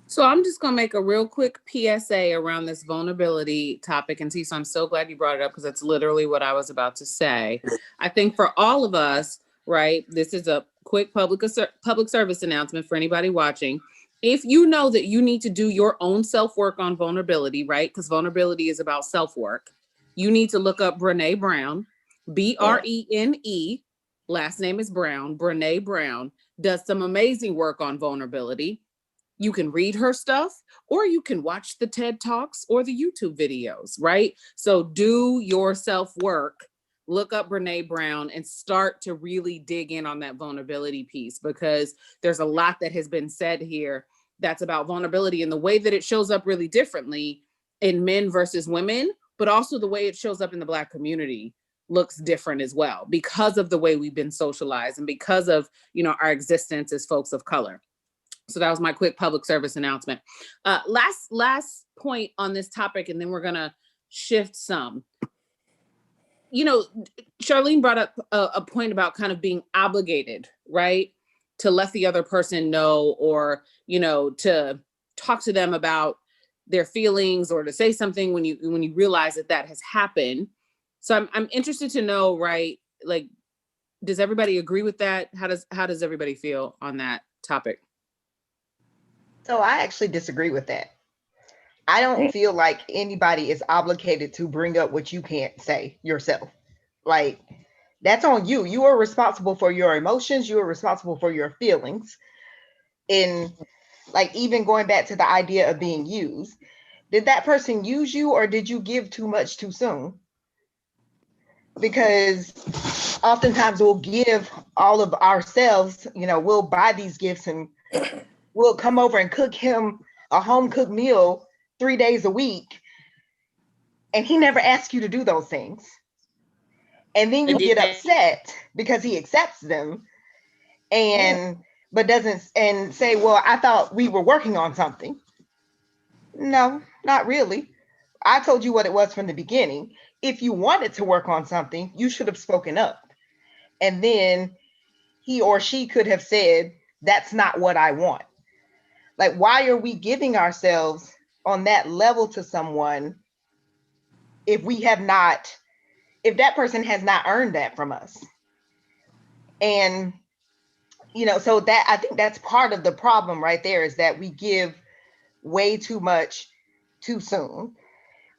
S3: So I'm just going to make a real quick PSA around this vulnerability topic. And so I'm so glad you brought it up, because that's literally what I was about to say. I think for all of us, right, this is a quick public service announcement for anybody watching. If you know that you need to do your own self-work on vulnerability, right, because vulnerability is about self-work, you need to look up Brené Brown, Brene, last name is Brown. Brené Brown does some amazing work on vulnerability. You can read her stuff, or you can watch the TED Talks or the YouTube videos, right? So do your self-work, look up Brené Brown, and start to really dig in on that vulnerability piece, because there's a lot that has been said here that's about vulnerability, and the way that it shows up really differently in men versus women, but also the way it shows up in the Black community looks different as well, because of the way we've been socialized and because of, you know, our existence as folks of color. So that was my quick public service announcement. Last point on this topic, and then we're gonna shift some. You know, Charlene brought up a point about kind of being obligated, right? To let the other person know, or, you know, to talk to them about their feelings, or to say something when you realize that that has happened. So I'm interested to know, right? Like, does everybody agree with that? How does everybody feel on that topic?
S6: So I actually disagree with that. I don't feel like anybody is obligated to bring up what you can't say yourself. Like, that's on you. You are responsible for your emotions. You are responsible for your feelings. And like, even going back to the idea of being used, did that person use you, or did you give too much too soon? Because oftentimes we'll give all of ourselves, you know, we'll buy these gifts and we'll come over and cook him a home cooked meal 3 days a week. And he never asks you to do those things. And then you get upset because he accepts them and but doesn't, and say, well, I thought we were working on something. No, not really. I told you what it was from the beginning. If you wanted to work on something, you should have spoken up. And then he or she could have said, that's not what I want. Like, why are we giving ourselves on that level to someone if that person has not earned that from us? And, you know, so that, I think that's part of the problem right there, is that we give way too much too soon.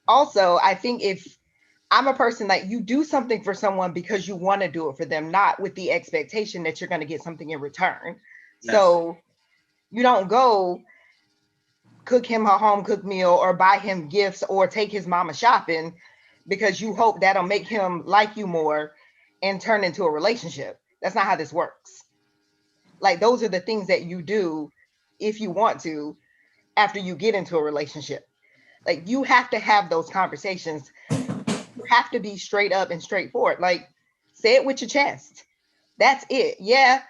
S6: Also, I think if I'm a person that you do something for someone because you want to do it for them, not with the expectation that you're going to get something in return. Yes. So you don't go cook him a home cooked meal or buy him gifts or take his mama shopping because you hope that'll make him like you more and turn into a relationship. That's not how this works. Like, those are the things that you do if you want to after you get into a relationship. Like, you have to have those conversations. You have to be straight up and straightforward. Like, say it with your chest. That's it. Yeah,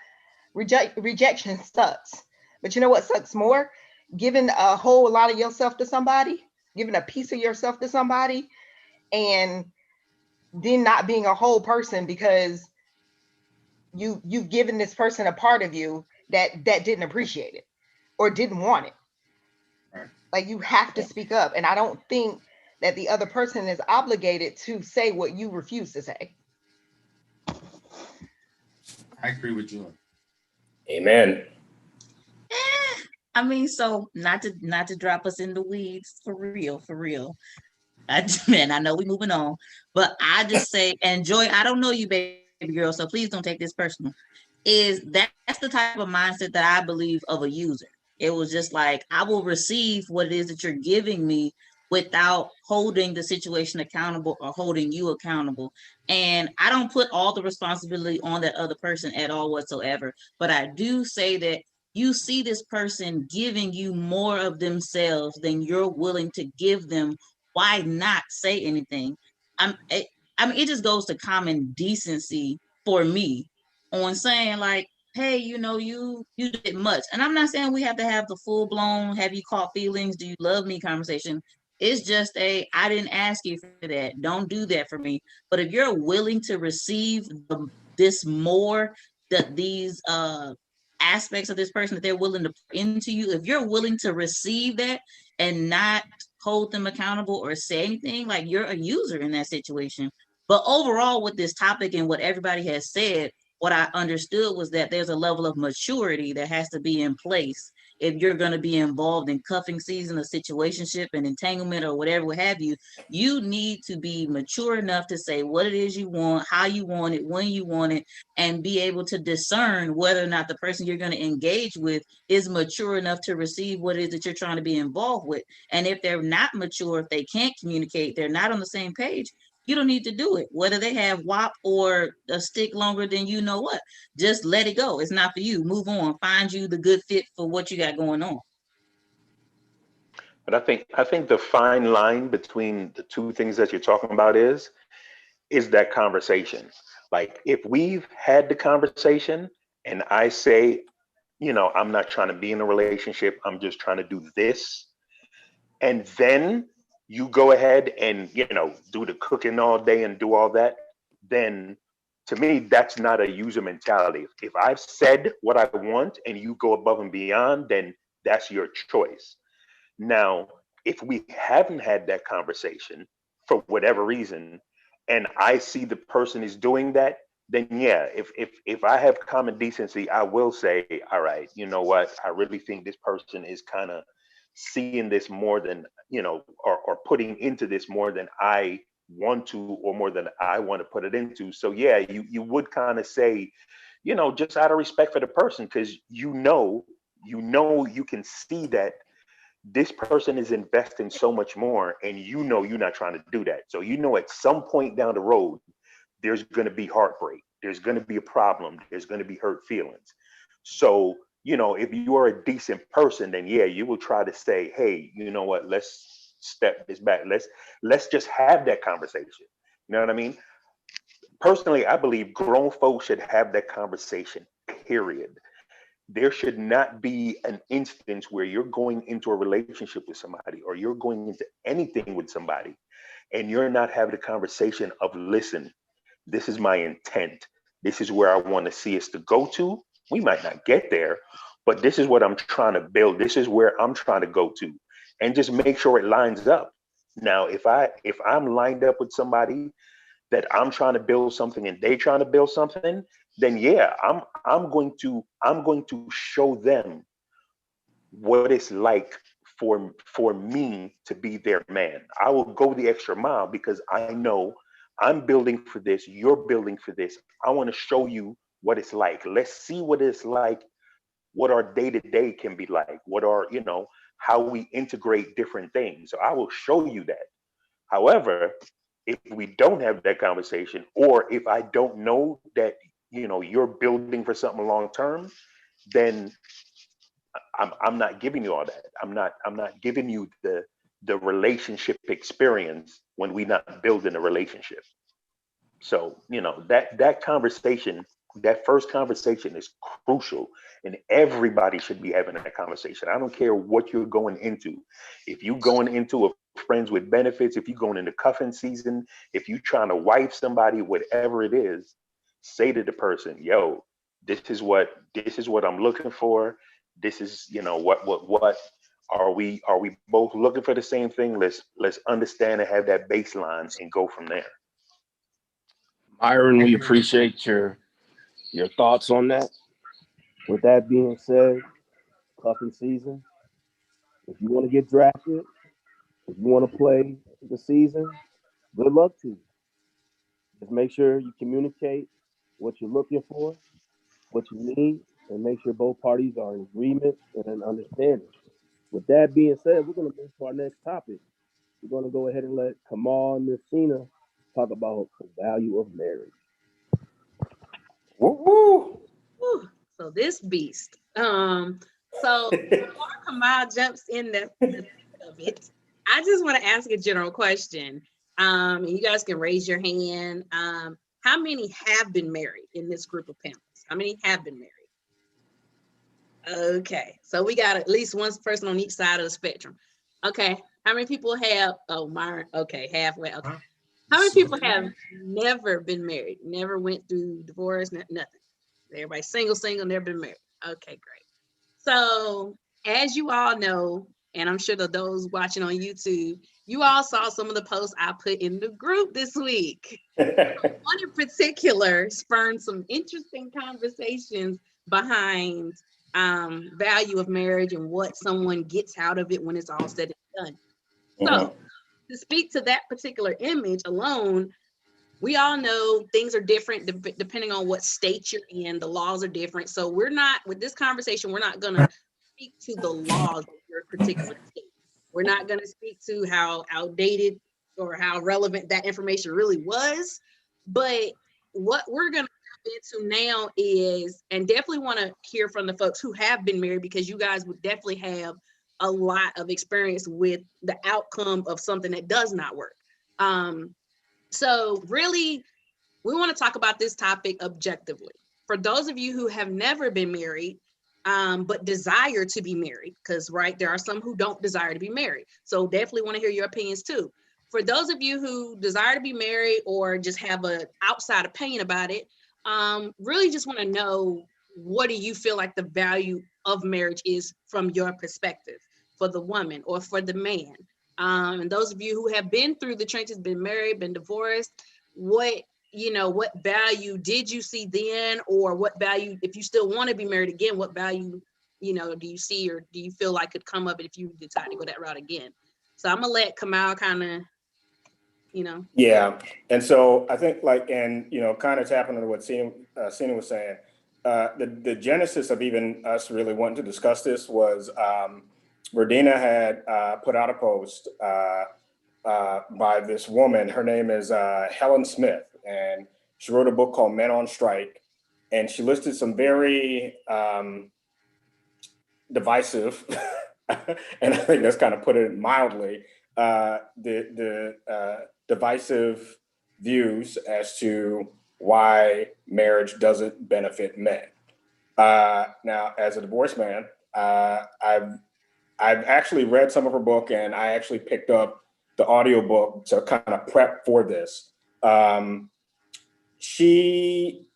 S6: rejection sucks. But you know what sucks more? Giving a whole lot of yourself to somebody, giving a piece of yourself to somebody, and then not being a whole person because you've given this person a part of you that didn't appreciate it or didn't want it. Right. Like, you have to speak up. And I don't think that the other person is obligated to say what you refuse to say.
S7: I agree with you.
S1: Amen.
S4: I mean, so not to drop us in the weeds, for real. Man, I know we moving on, but I just say, and Joy, I don't know you, baby girl, so please don't take this personal. That's the type of mindset that I believe of a user. It was just like, I will receive what it is that you're giving me without holding the situation accountable or holding you accountable. And I don't put all the responsibility on that other person at all whatsoever. But I do say that you see this person giving you more of themselves than you're willing to give them. Why not say anything? I mean, it just goes to common decency for me on saying, like, hey, you know, you did much. And I'm not saying we have to have the full blown, have you caught feelings, do you love me conversation. It's just I didn't ask you for that. Don't do that for me. But if you're willing to receive this more, that these aspects of this person that they're willing to put into you, if you're willing to receive that and not hold them accountable or say anything, like, you're a user in that situation. But overall, with this topic and what everybody has said, what I understood was that there's a level of maturity that has to be in place if you're going to be involved in cuffing season, a situationship, an entanglement, or whatever have you. You need to be mature enough to say what it is you want, how you want it, when you want it, and be able to discern whether or not the person you're going to engage with is mature enough to receive what it is that you're trying to be involved with. And if they're not mature, if they can't communicate, they're not on the same page, you don't need to do it. Whether they have WAP or a stick longer than you know what, just let it go. It's not for you. Move on. Find you the good fit for what you got going on.
S5: But I think the fine line between the two things that you're talking about is that conversation. Like if we've had the conversation and I say, you know, I'm not trying to be in a relationship, I'm just trying to do this. And then you go ahead and, you know, do the cooking all day and do all that, then to me, that's not a user mentality. If I've said what I want and you go above and beyond, then that's your choice. Now, if we haven't had that conversation for whatever reason, and I see the person is doing that, then yeah, if I have common decency, I will say, all right, you know what? I really think this person is kind of seeing this more than, you know, or putting into this more than I want to, or more than I want to put it into. So yeah, you would kind of say, you know, just out of respect for the person, because you can see that this person is investing so much more, and you know you're not trying to do that. So you know at some point down the road there's going to be heartbreak, there's going to be a problem, there's going to be hurt feelings. So you know, if you are a decent person, then yeah, you will try to say, hey, you know what, let's step this back, let's just have that conversation. You know what I mean? Personally, I believe grown folks should have that conversation, period. There should not be an instance where you're going into a relationship with somebody, or you're going into anything with somebody, and you're not having a conversation of, listen, this is my intent, this is where I want to see us to go to. We might not get there, but this is what I'm trying to build, this is where I'm trying to go to, and just make sure it lines up. Now if I'm lined up with somebody that I'm trying to build something and they trying to build something, then yeah, I'm going to show them what it's like for me to be their man. I will go the extra mile because I know I'm building for this, you're building for this. I want to show you what it's like. Let's see what it's like, what our day-to-day can be like, what are, you know, how we integrate different things. So I will show you that. However, if we don't have that conversation, or if I don't know that, you know, you're building for something long term, then I'm not giving you all that. I'm not giving you the relationship experience when we're not building a relationship. So, you know, that conversation, that first conversation is crucial, and everybody should be having that conversation. I don't care what you're going into. If you're going into a friends with benefits, if you're going into cuffing season, if you're trying to wife somebody, whatever it is, say to the person, yo, this is what I'm looking for. This is, you know, what are we both looking for the same thing? Let's understand and have that baseline and go from there.
S2: Myron, we appreciate your thoughts on that. With that being said, cuffing season. If you want to get drafted, if you want to play the season, good luck to you. Just make sure you communicate what you're looking for, what you need, and make sure both parties are in agreement and an understanding. With that being said, we're going to move to our next topic. We're going to go ahead and let Kamal and Messina talk about the value of marriage.
S1: Woo-hoo.
S8: Whew. So this beast. So before Kamal jumps in the thick of it, I just want to ask a general question. And you guys can raise your hand. How many have been married in this group of panelists? How many have been married? Okay, so we got at least one person on each side of the spectrum. Okay, how many people have? Oh, Myron. Okay, halfway. Okay, how many people have never been married? Never went through divorce? Nothing. Everybody single, never been married. Okay, great. So as you all know, and I'm sure that those watching on YouTube, you all saw some of the posts I put in the group this week. One in particular spurned some interesting conversations behind value of marriage and what someone gets out of it when it's all said and done. So to speak to that particular image alone, we all know things are different depending on what state you're in. The laws are different. So we're not, with this conversation, we're not going to speak to the laws of your particular state. We're not going to speak to how outdated or how relevant that information really was. But what we're going to jump into now is, and definitely want to hear from the folks who have been married, because you guys would definitely have a lot of experience with the outcome of something that does not work. So really, we want to talk about this topic objectively. For those of you who have never been married, but desire to be married, because right, there are some who don't desire to be married. So definitely want to hear your opinions too. For those of you who desire to be married or just have an outside opinion about it, really just want to know, what do you feel like the value of marriage is from your perspective, for the woman or for the man? And those of you who have been through the trenches, been married, been divorced, what value did you see then, or what value, if you still want to be married again, what value, do you see, or do you feel like could come up if you decide to go that route again? So I'm gonna let Kamal kind of,
S1: Yeah, and so I think kind of tapping into what Sina was saying. The genesis of even us really wanting to discuss this was Verdina had put out a post by this woman. Her name is Helen Smith, and she wrote a book called Men on Strike, and she listed some very divisive, and I think that's kind of put it mildly, the divisive views as to why marriage doesn't benefit men. Now, as a divorced man, I've actually read some of her book, and I actually picked up the audiobook to kind of prep for this. She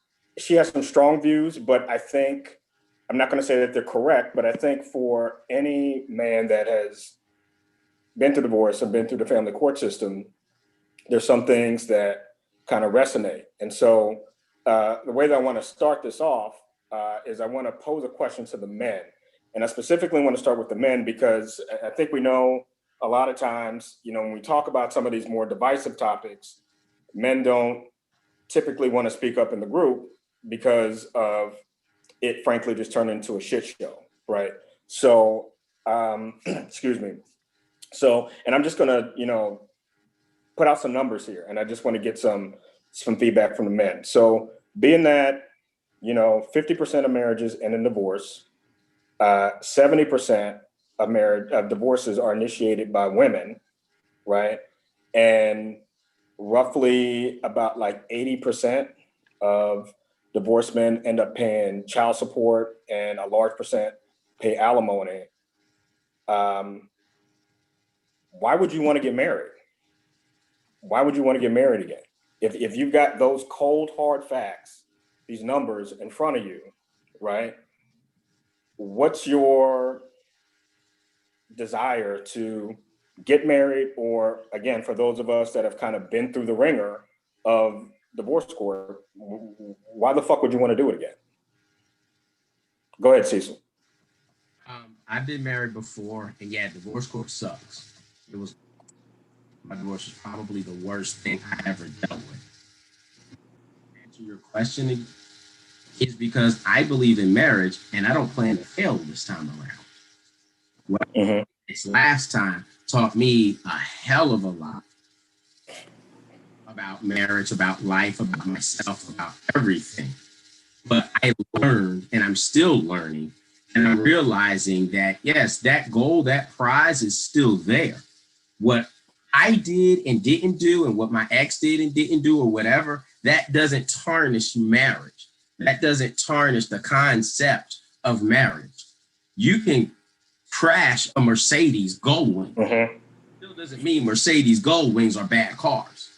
S1: has some strong views, but I think, I'm not going to say that they're correct, but I think for any man that has been through divorce and been through the family court system, there's some things that kind of resonate. And so the way that I want to start this off is I want to pose a question to the men. And I specifically want to start with the men because I think we know a lot of times, when we talk about some of these more divisive topics, men don't typically want to speak up in the group because of it, frankly, just turned into a shit show, right? So, excuse me. So, and I'm just gonna, put out some numbers here, and I just want to get some feedback from the men. So, being that 50% of marriages end in divorce, 70% of divorces are initiated by women, right? And roughly about 80% of divorced men end up paying child support, and a large percent pay alimony. Why would you want to get married? Why would you want to get married again? If you've got those cold, hard facts, these numbers in front of you, right? What's your desire to get married? Or again, for those of us that have kind of been through the ringer of divorce court, why the fuck would you want to do it again? Go ahead, Cecil.
S7: I've been married before, and yeah, divorce court sucks. My divorce was probably the worst thing I ever dealt with. To answer your question is because I believe in marriage, and I don't plan to fail this time around. Well, this last time taught me a hell of a lot about marriage, about life, about myself, about everything. But I learned, and I'm still learning, and I'm realizing that, yes, that goal, that prize is still there. What I did and didn't do, and what my ex did and didn't do, or whatever, that doesn't tarnish marriage. That doesn't tarnish the concept of marriage. You can crash a Mercedes Goldwing. Still doesn't mean Mercedes Goldwings are bad cars.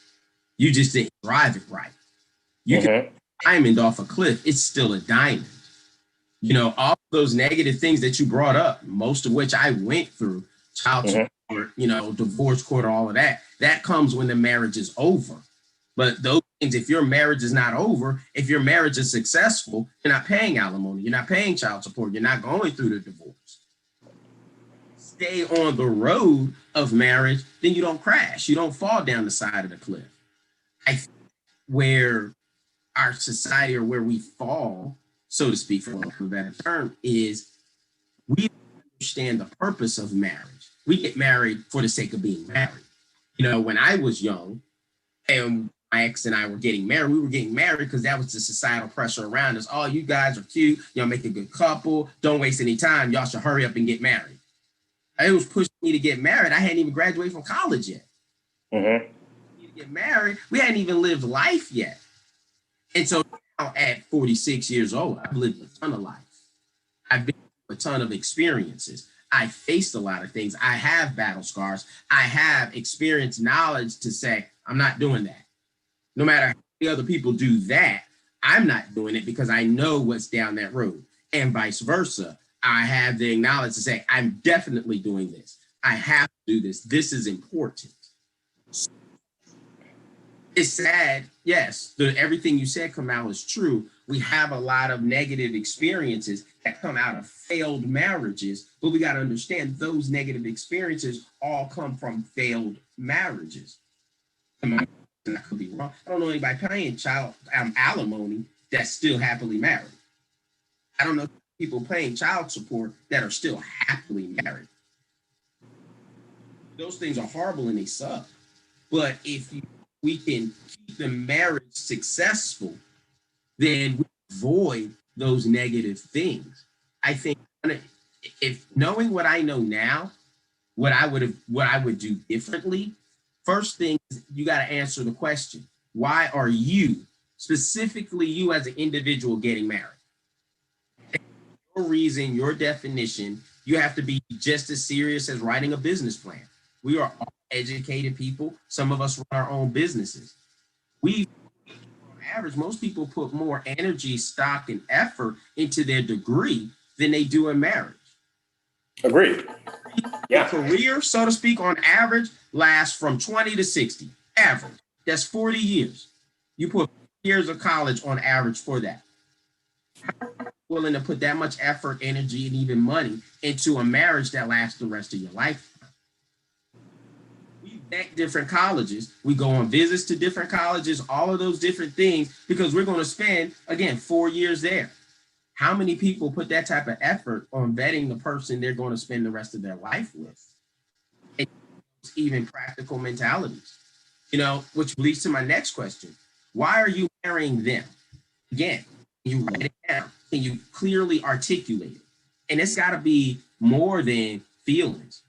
S7: You just didn't drive it right. You can diamond off a cliff, it's still a diamond. All those negative things that you brought up, most of which I went through, child support, divorce court, all of that, that comes when the marriage is over. But those things, if your marriage is not over, if your marriage is successful, you're not paying alimony, you're not paying child support, you're not going through the divorce. Stay on the road of marriage, then you don't crash, you don't fall down the side of the cliff. I think where our society, or where we fall, so to speak, for lack of a better term, is we understand the purpose of marriage. We get married for the sake of being married. When I was young and my ex and I were getting married, we were getting married because that was the societal pressure around us. Oh, you guys are cute. Y'all make a good couple. Don't waste any time. Y'all should hurry up and get married. It was pushing me to get married. I hadn't even graduated from college yet.
S1: Mm-hmm.
S7: To get married, we hadn't even lived life yet. And so now at 46 years old, I've lived a ton of life. I've been through a ton of experiences. I faced a lot of things. I have battle scars. I have experience knowledge to say, I'm not doing that. No matter how many other people do that, I'm not doing it because I know what's down that road. And vice versa. I have the knowledge to say, I'm definitely doing this. I have to do this. This is important. It's sad. Yes, everything you said, Kamal, is true. We have a lot of negative experiences that come out of failed marriages, but we got to understand those negative experiences all come from failed marriages. I could be wrong. I don't know anybody paying child alimony that's still happily married. I don't know people paying child support that are still happily married. Those things are horrible and they suck. But if we can keep the marriage successful, then we avoid those negative things. I think if knowing what I know now, what I would do differently, first thing is you got to answer the question, why are you, specifically you as an individual, getting married? Your reason, your definition, you have to be just as serious as writing a business plan. We are all educated people. Some of us run our own businesses. On average, most people put more energy, stock, and effort into their degree than they do in marriage.
S1: Agreed.
S7: Yeah. Your career, so to speak, on average, lasts from 20 to 60. Average. That's 40 years. You put years of college on average for that. How are you willing to put that much effort, energy, and even money into a marriage that lasts the rest of your life? We vet different colleges. We go on visits to different colleges, all of those different things, because we're going to spend, again, 4 years there. How many people put that type of effort on vetting the person they're going to spend the rest of their life with? And even practical mentalities, which leads to my next question. Why are you marrying them? Again, you write it down and you clearly articulate it. And it's got to be more than feelings.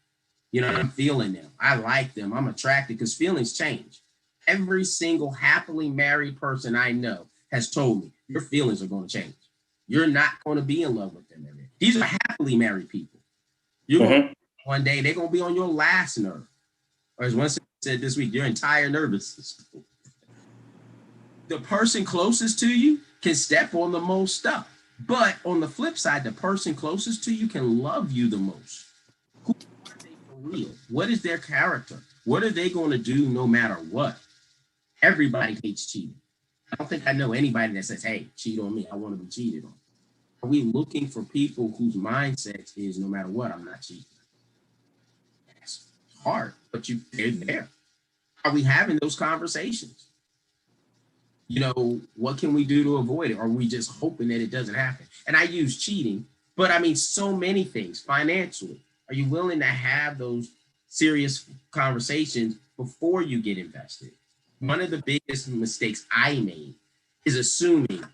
S7: I'm feeling them. I like them. I'm attracted, because feelings change. Every single happily married person I know has told me your feelings are going to change. You're not going to be in love with them. These are happily married people. You're going to, one day they're going to be on your last nerve. Or as one said this week, your entire nervous system. The person closest to you can step on the most stuff. But on the flip side, the person closest to you can love you the most. Who are they for real? What is their character? What are they going to do no matter what? Everybody hates cheating. I don't think I know anybody that says, hey, cheat on me. I want to be cheated on. Are we looking for people whose mindset is no matter what, I'm not cheating? It's hard, but they're there. Are we having those conversations? What can we do to avoid it? Or are we just hoping that it doesn't happen? And I use cheating, but I mean so many things financially. Are you willing to have those serious conversations before you get invested? One of the biggest mistakes I made is assuming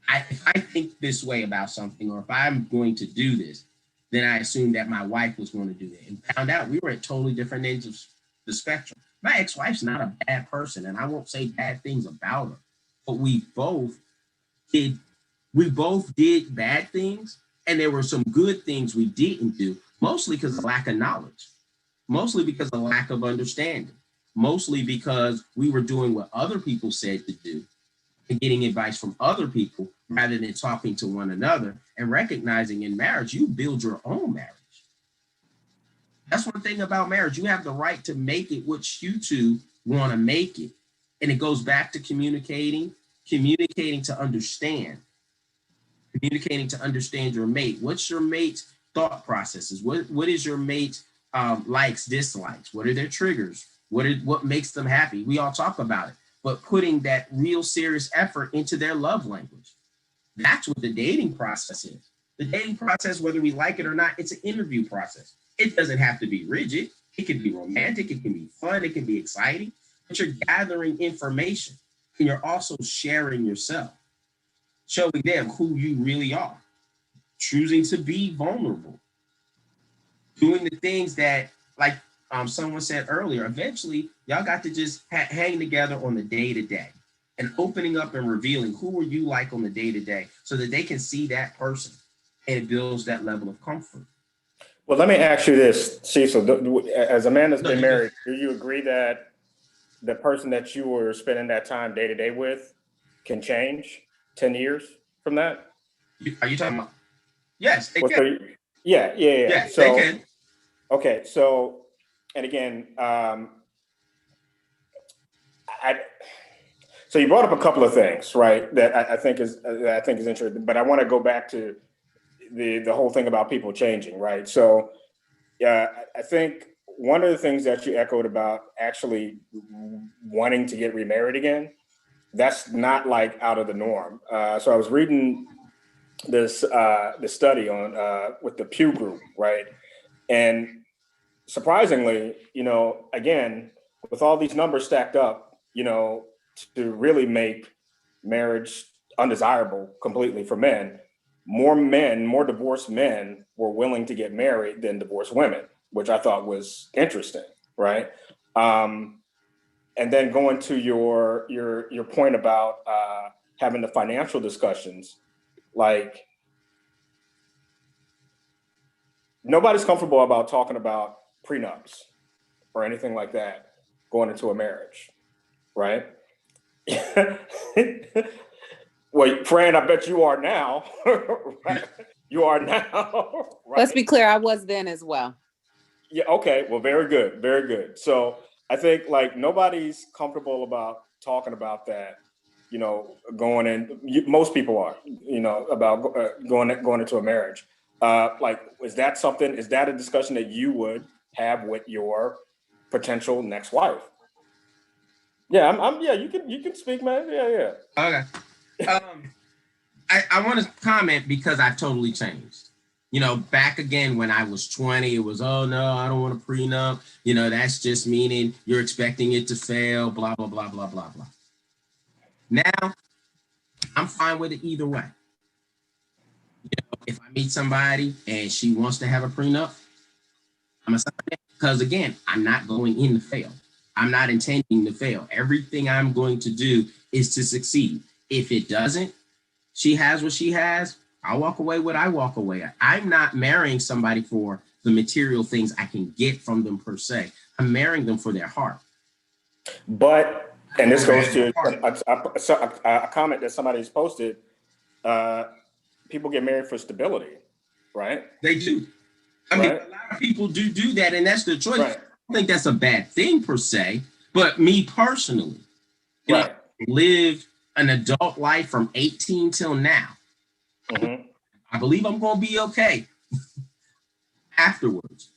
S7: if I think this way about something, or if I'm going to do this, then I assumed that my wife was going to do it, and found out we were at totally different ends of the spectrum. My ex-wife's not a bad person, and I won't say bad things about her, but we both did bad things, and there were some good things we didn't do, mostly because of lack of knowledge, mostly because of lack of understanding, mostly because we were doing what other people said to do and getting advice from other people rather than talking to one another and recognizing in marriage, you build your own marriage. That's one thing about marriage. You have the right to make it what you two want to make it. And it goes back to communicating to understand, communicating to understand your mate. What's your mate's thought processes? What is your mate's likes, dislikes? What are their triggers? What makes them happy? We all talk about it, but putting that real serious effort into their love language. That's what the dating process is. The dating process, whether we like it or not, it's an interview process. It doesn't have to be rigid. It can be romantic. It can be fun. It can be exciting. But you're gathering information, and you're also sharing yourself, showing them who you really are, choosing to be vulnerable. doing the things that, like someone said earlier, eventually y'all got to just hang together on the day-to-day and opening up and revealing who are you like on the day-to-day so that they can see that person, and it builds that level of comfort.
S1: Well, let me ask you this, Cecil, as a man that's been married, do you agree that the person that you were spending that time day to day with can change 10 years from that?
S7: Are you talking about? Yes, they
S1: Well,
S7: can.
S1: yeah.
S7: Yes,
S1: So,
S7: they can.
S1: okay. So, and again, so you brought up a couple of things, right? That I think is interesting, but I want to go back to the whole thing about people changing, right? So, yeah, I think one of the things that you echoed about actually wanting to get remarried again, that's not like out of the norm. So I was reading this study on with the Pew Group, right? And surprisingly, again, with all these numbers stacked up, to really make marriage undesirable completely for men, more divorced men were willing to get married than divorced women, which I thought was interesting, right? And then going to your point about having the financial discussions, like nobody's comfortable about talking about prenups or anything like that going into a marriage, right? Well, Fran, I bet you are now. Right? You are now. Right?
S3: Let's be clear, I was then as well.
S1: Yeah, okay. Well, very good. Very good. So I think like nobody's comfortable about talking about that, going in, most people are, about going into a marriage. Like, is that a discussion that you would have with your potential next wife? Yeah, yeah, you can speak, man. Yeah.
S7: Okay. I want to comment because I've totally changed. Back again when I was 20, it was, oh no, I don't want a prenup. That's just meaning you're expecting it to fail, blah, blah, blah, blah, blah, blah. Now, I'm fine with it either way. If I meet somebody and she wants to have a prenup, I'm a sign it. Because again, I'm not going in to fail. I'm not intending to fail. Everything I'm going to do is to succeed. If it doesn't, she has what she has. I walk away what I walk away. I'm not marrying somebody for the material things I can get from them per se. I'm marrying them for their heart.
S1: But, and this goes to a comment that somebody's posted, people get married for stability, right?
S7: They do. I mean, a lot of people do that, and that's their choice. Right. I don't think that's a bad thing per se, but me personally, I lived an adult life from 18 till now.
S1: Mm-hmm.
S7: I believe I'm going to be okay afterwards.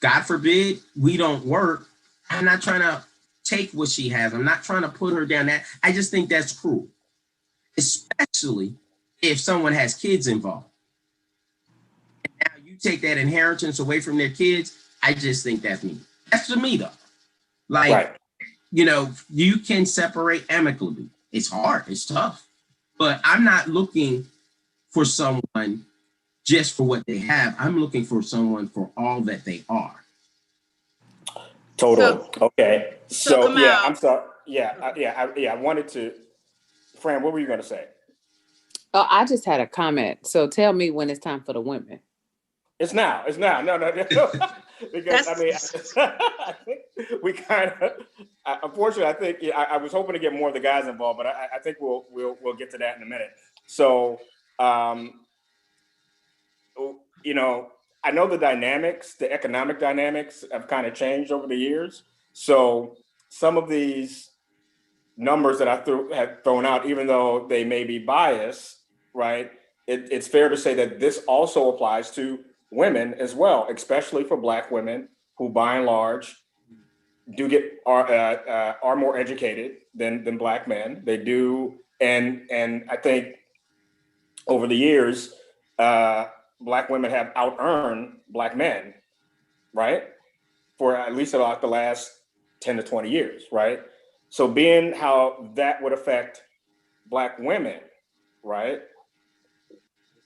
S7: God forbid we don't work. I'm not trying to take what she has. I'm not trying to put her down. That I just think that's cruel, especially if someone has kids involved. And now you take that inheritance away from their kids. I just think that's mean. That's to me though. Like, you can separate amicably. It's hard. It's tough. But I'm not looking for someone just for what they have. I'm looking for someone for all that they are.
S1: Totally. Okay. So yeah, I'm sorry. I wanted to, Fran, what were you going to say?
S3: Oh, I just had a comment. So tell me when it's time for the women.
S1: It's now. No. Because I think we kind of, unfortunately, I think I was hoping to get more of the guys involved, but I think we'll get to that in a minute. So, I know the economic dynamics have kind of changed over the years. So some of these numbers that I have thrown out, even though they may be biased, right? It's fair to say that this also applies to women as well, especially for Black women who, by and large, are more educated than Black men. They do, and I think over the years, Black women have out-earned Black men, right? For at least about the last 10 to 20 years, right? So being how that would affect Black women, right?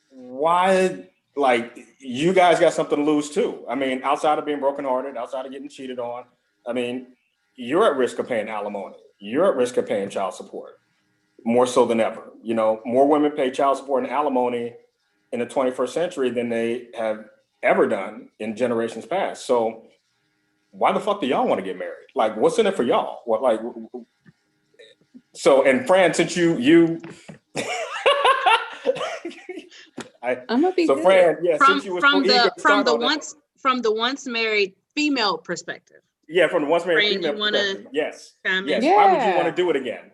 S1: Why like you guys got something to lose too. I mean, outside of being brokenhearted, outside of getting cheated on, I mean, you're at risk of paying alimony. You're at risk of paying child support more so than ever. You know, more women pay child support and alimony in the 21st century than they have ever done in generations past. So why the fuck do y'all want to get married? Like, what's in it for y'all? What, like, so, and Fran, since you
S3: I'm gonna be
S1: so
S3: good.
S1: Fran, yeah,
S8: From
S1: since you were so eager to start on that.
S8: from the once married female perspective.
S1: Yeah, from the once married
S8: Fran,
S1: female
S8: you wanna
S1: perspective. Yes.
S8: chime in?
S1: Yes.
S3: Yeah.
S1: Why would you want to do it again?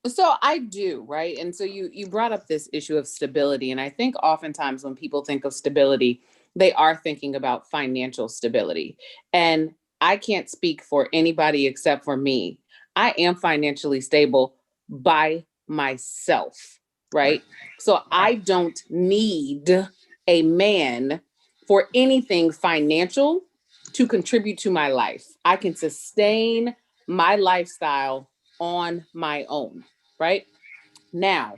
S3: So I do, right? And so you brought up this issue of stability. And I think oftentimes when people think of stability, they are thinking about financial stability. And I can't speak for anybody except for me. I am financially stable by myself, right? So I don't need a man for anything financial to contribute to my life. I can sustain my lifestyle on my own, right? Now,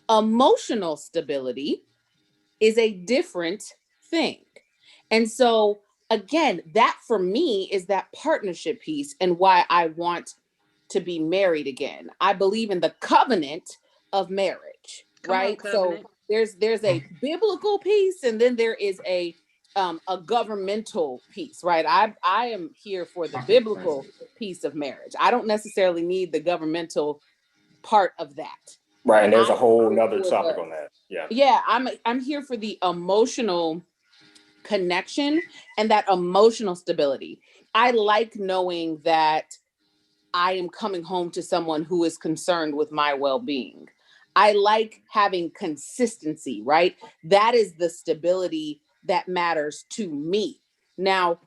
S3: emotional stability is a different thing. And so, again, that for me is that partnership piece and why I want to be married again. I believe in the covenant of marriage, right? So there's a biblical piece and then there is a governmental piece, right? I am here for the biblical piece of marriage. I don't necessarily need the governmental part of that.
S1: Right, and there's a whole nother topic on that. Yeah.
S3: Yeah, I'm here for the emotional connection and that emotional stability. I like knowing that I am coming home to someone who is concerned with my well-being. I like having consistency, right? That is the stability that matters to me. Now,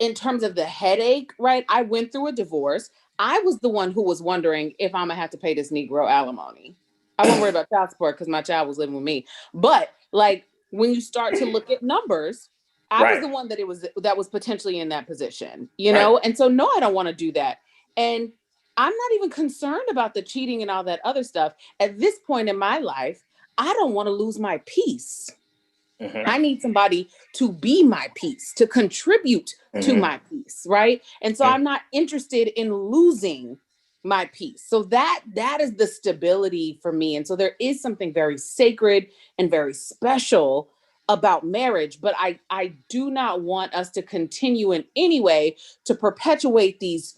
S3: in terms of the headache, right? I went through a divorce. I was the one who was wondering if I'm gonna have to pay this Negro alimony. I wasn't worried about child support because my child was living with me. But like when you start to look at numbers, I was the one that was potentially in that position, you know? And so no, I don't want to do that. And I'm not even concerned about the cheating and all that other stuff. At this point in my life, I don't want to lose my peace. I need somebody to be my peace, to contribute to my peace, right? And so I'm not interested in losing my peace. So that is the stability for me. And so there is something very sacred and very special about marriage, but I do not want us to continue in any way to perpetuate these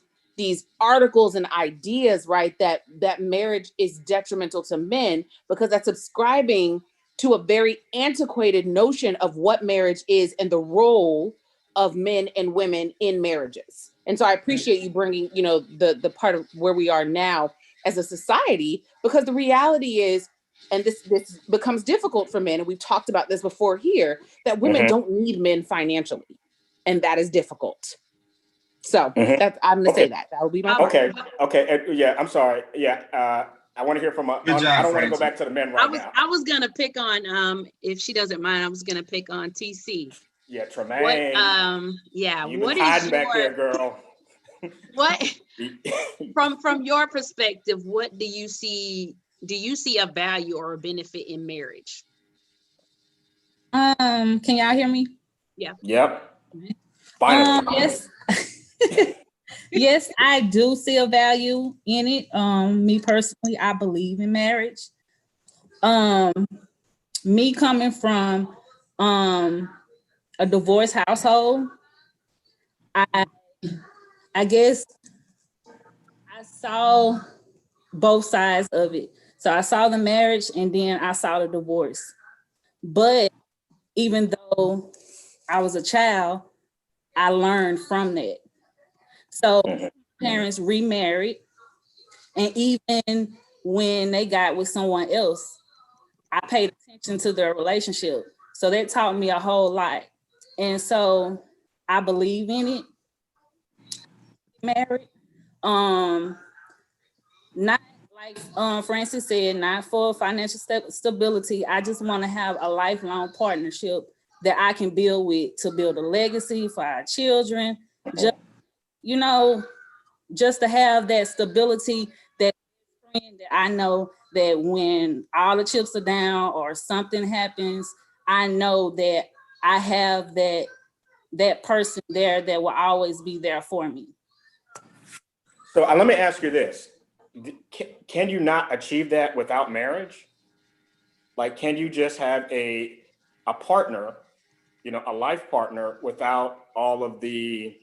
S3: articles and ideas, right? That marriage is detrimental to men, because that's subscribing to a very antiquated notion of what marriage is and the role of men and women in marriages. And so I appreciate you bringing, you know, the part of where we are now as a society, because the reality is, and this becomes difficult for men, and we've talked about this before here, that women don't need men financially, and that is difficult. So that's, I'm going to say that. That will be my part.
S1: Okay. Yeah, I'm sorry. Yeah. I want to hear from I don't want to go back to the men right now.
S8: I was gonna pick on if she doesn't mind, I was gonna pick on TC.
S1: Yeah, Tremaine.
S8: You've
S1: been hiding back there, girl.
S8: What from your perspective, what do you see a value or a benefit in marriage?
S4: Can y'all hear me?
S8: Yeah.
S1: Yep. Finally.
S4: Yes. Yes, I do see a value in it. Me personally, I believe in marriage. Me coming from a divorced household, I guess I saw both sides of it. So I saw the marriage and then I saw the divorce. But even though I was a child, I learned from that. So parents remarried, and even when they got with someone else, I paid attention to their relationship. So that taught me a whole lot. And so I believe in it. Married. Not like Francis said, not for financial stability. I just want to have a lifelong partnership that I can build with, to build a legacy for our children. Just, you know, just to have that stability, that friend that I know that when all the chips are down or something happens,
S10: I know that I have that person there that will always be there for me.
S1: So let me ask you this. Can you not achieve that without marriage? Like, can you just have a partner, a life partner without all of the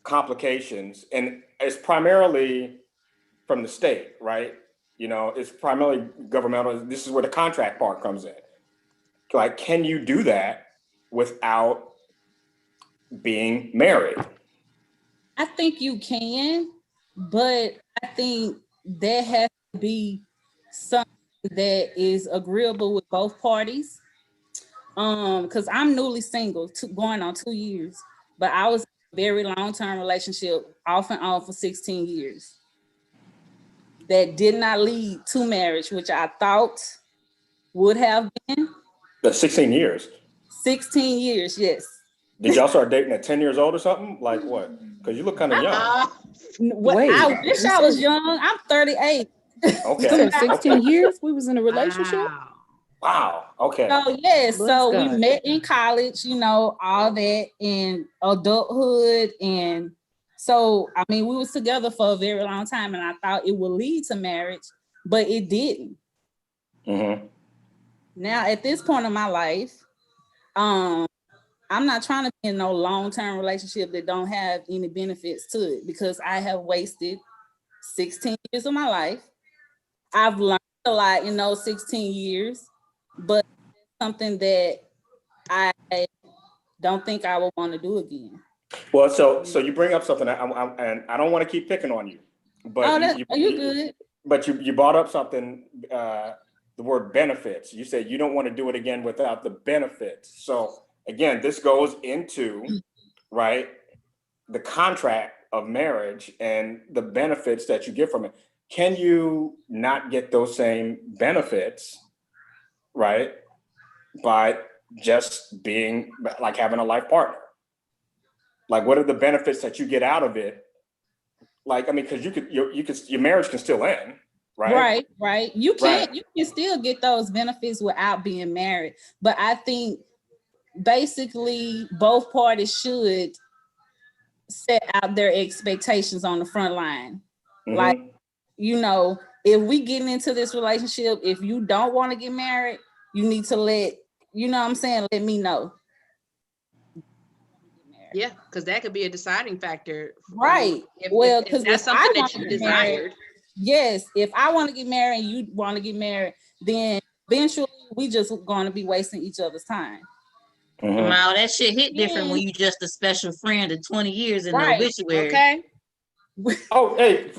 S1: complications? And it's primarily from the state, right? It's primarily governmental. This is where the contract part comes in. Like, can you do that without being married?
S10: I think you can, but I think there has to be something that is agreeable with both parties. Because I'm newly single, going on 2 years, but I was in a very long-term relationship, off and on for 16 years. That did not lead to marriage, which I thought would have been.
S1: That's 16 years.
S10: 16 years, yes.
S1: Did y'all start dating at 10 years old or something? Like what? Because you look kind of young.
S3: Wait,
S10: I wish I was young. I'm 38.
S1: Okay.
S3: 16 years we was in a relationship.
S1: Wow. Okay.
S10: So yes, so
S3: God.
S10: we met in college, all that in adulthood. And so, I mean, we was together for a very long time and I thought it would lead to marriage, but it didn't.
S1: Mm-hmm.
S10: Now, at this point in my life, I'm not trying to be in no long-term relationship that don't have any benefits to it, because I have wasted 16 years of my life. I've learned a lot in those 16 years, but it's something that I don't think I would want to do again.
S1: Well, so you bring up something, and I don't want to keep picking on you, but
S10: you're good.
S1: But you brought up something, the word benefits. You said you don't want to do it again without the benefits. So again, this goes into, right, the contract of marriage and the benefits that you get from it. Can you not get those same benefits, right, by just being like having a life partner? Like, what are the benefits that you get out of it? Like, I mean, because your marriage can still end, right?
S10: Right. You can still get those benefits without being married. But I think basically both parties should set out their expectations on the front line. Mm-hmm. Like, if we getting into this relationship, if you don't want to get married, you need to let me know.
S8: Yeah, because that could be a deciding factor.
S10: Right.
S8: Because that's something that you desired.
S10: Yes. If I want to get married and you want to get married, then eventually we just going to be wasting each other's time.
S4: Mm-hmm. Wow, that shit hit different when you just a special friend of 20 years in the obituary.
S8: Okay.
S1: Oh, hey,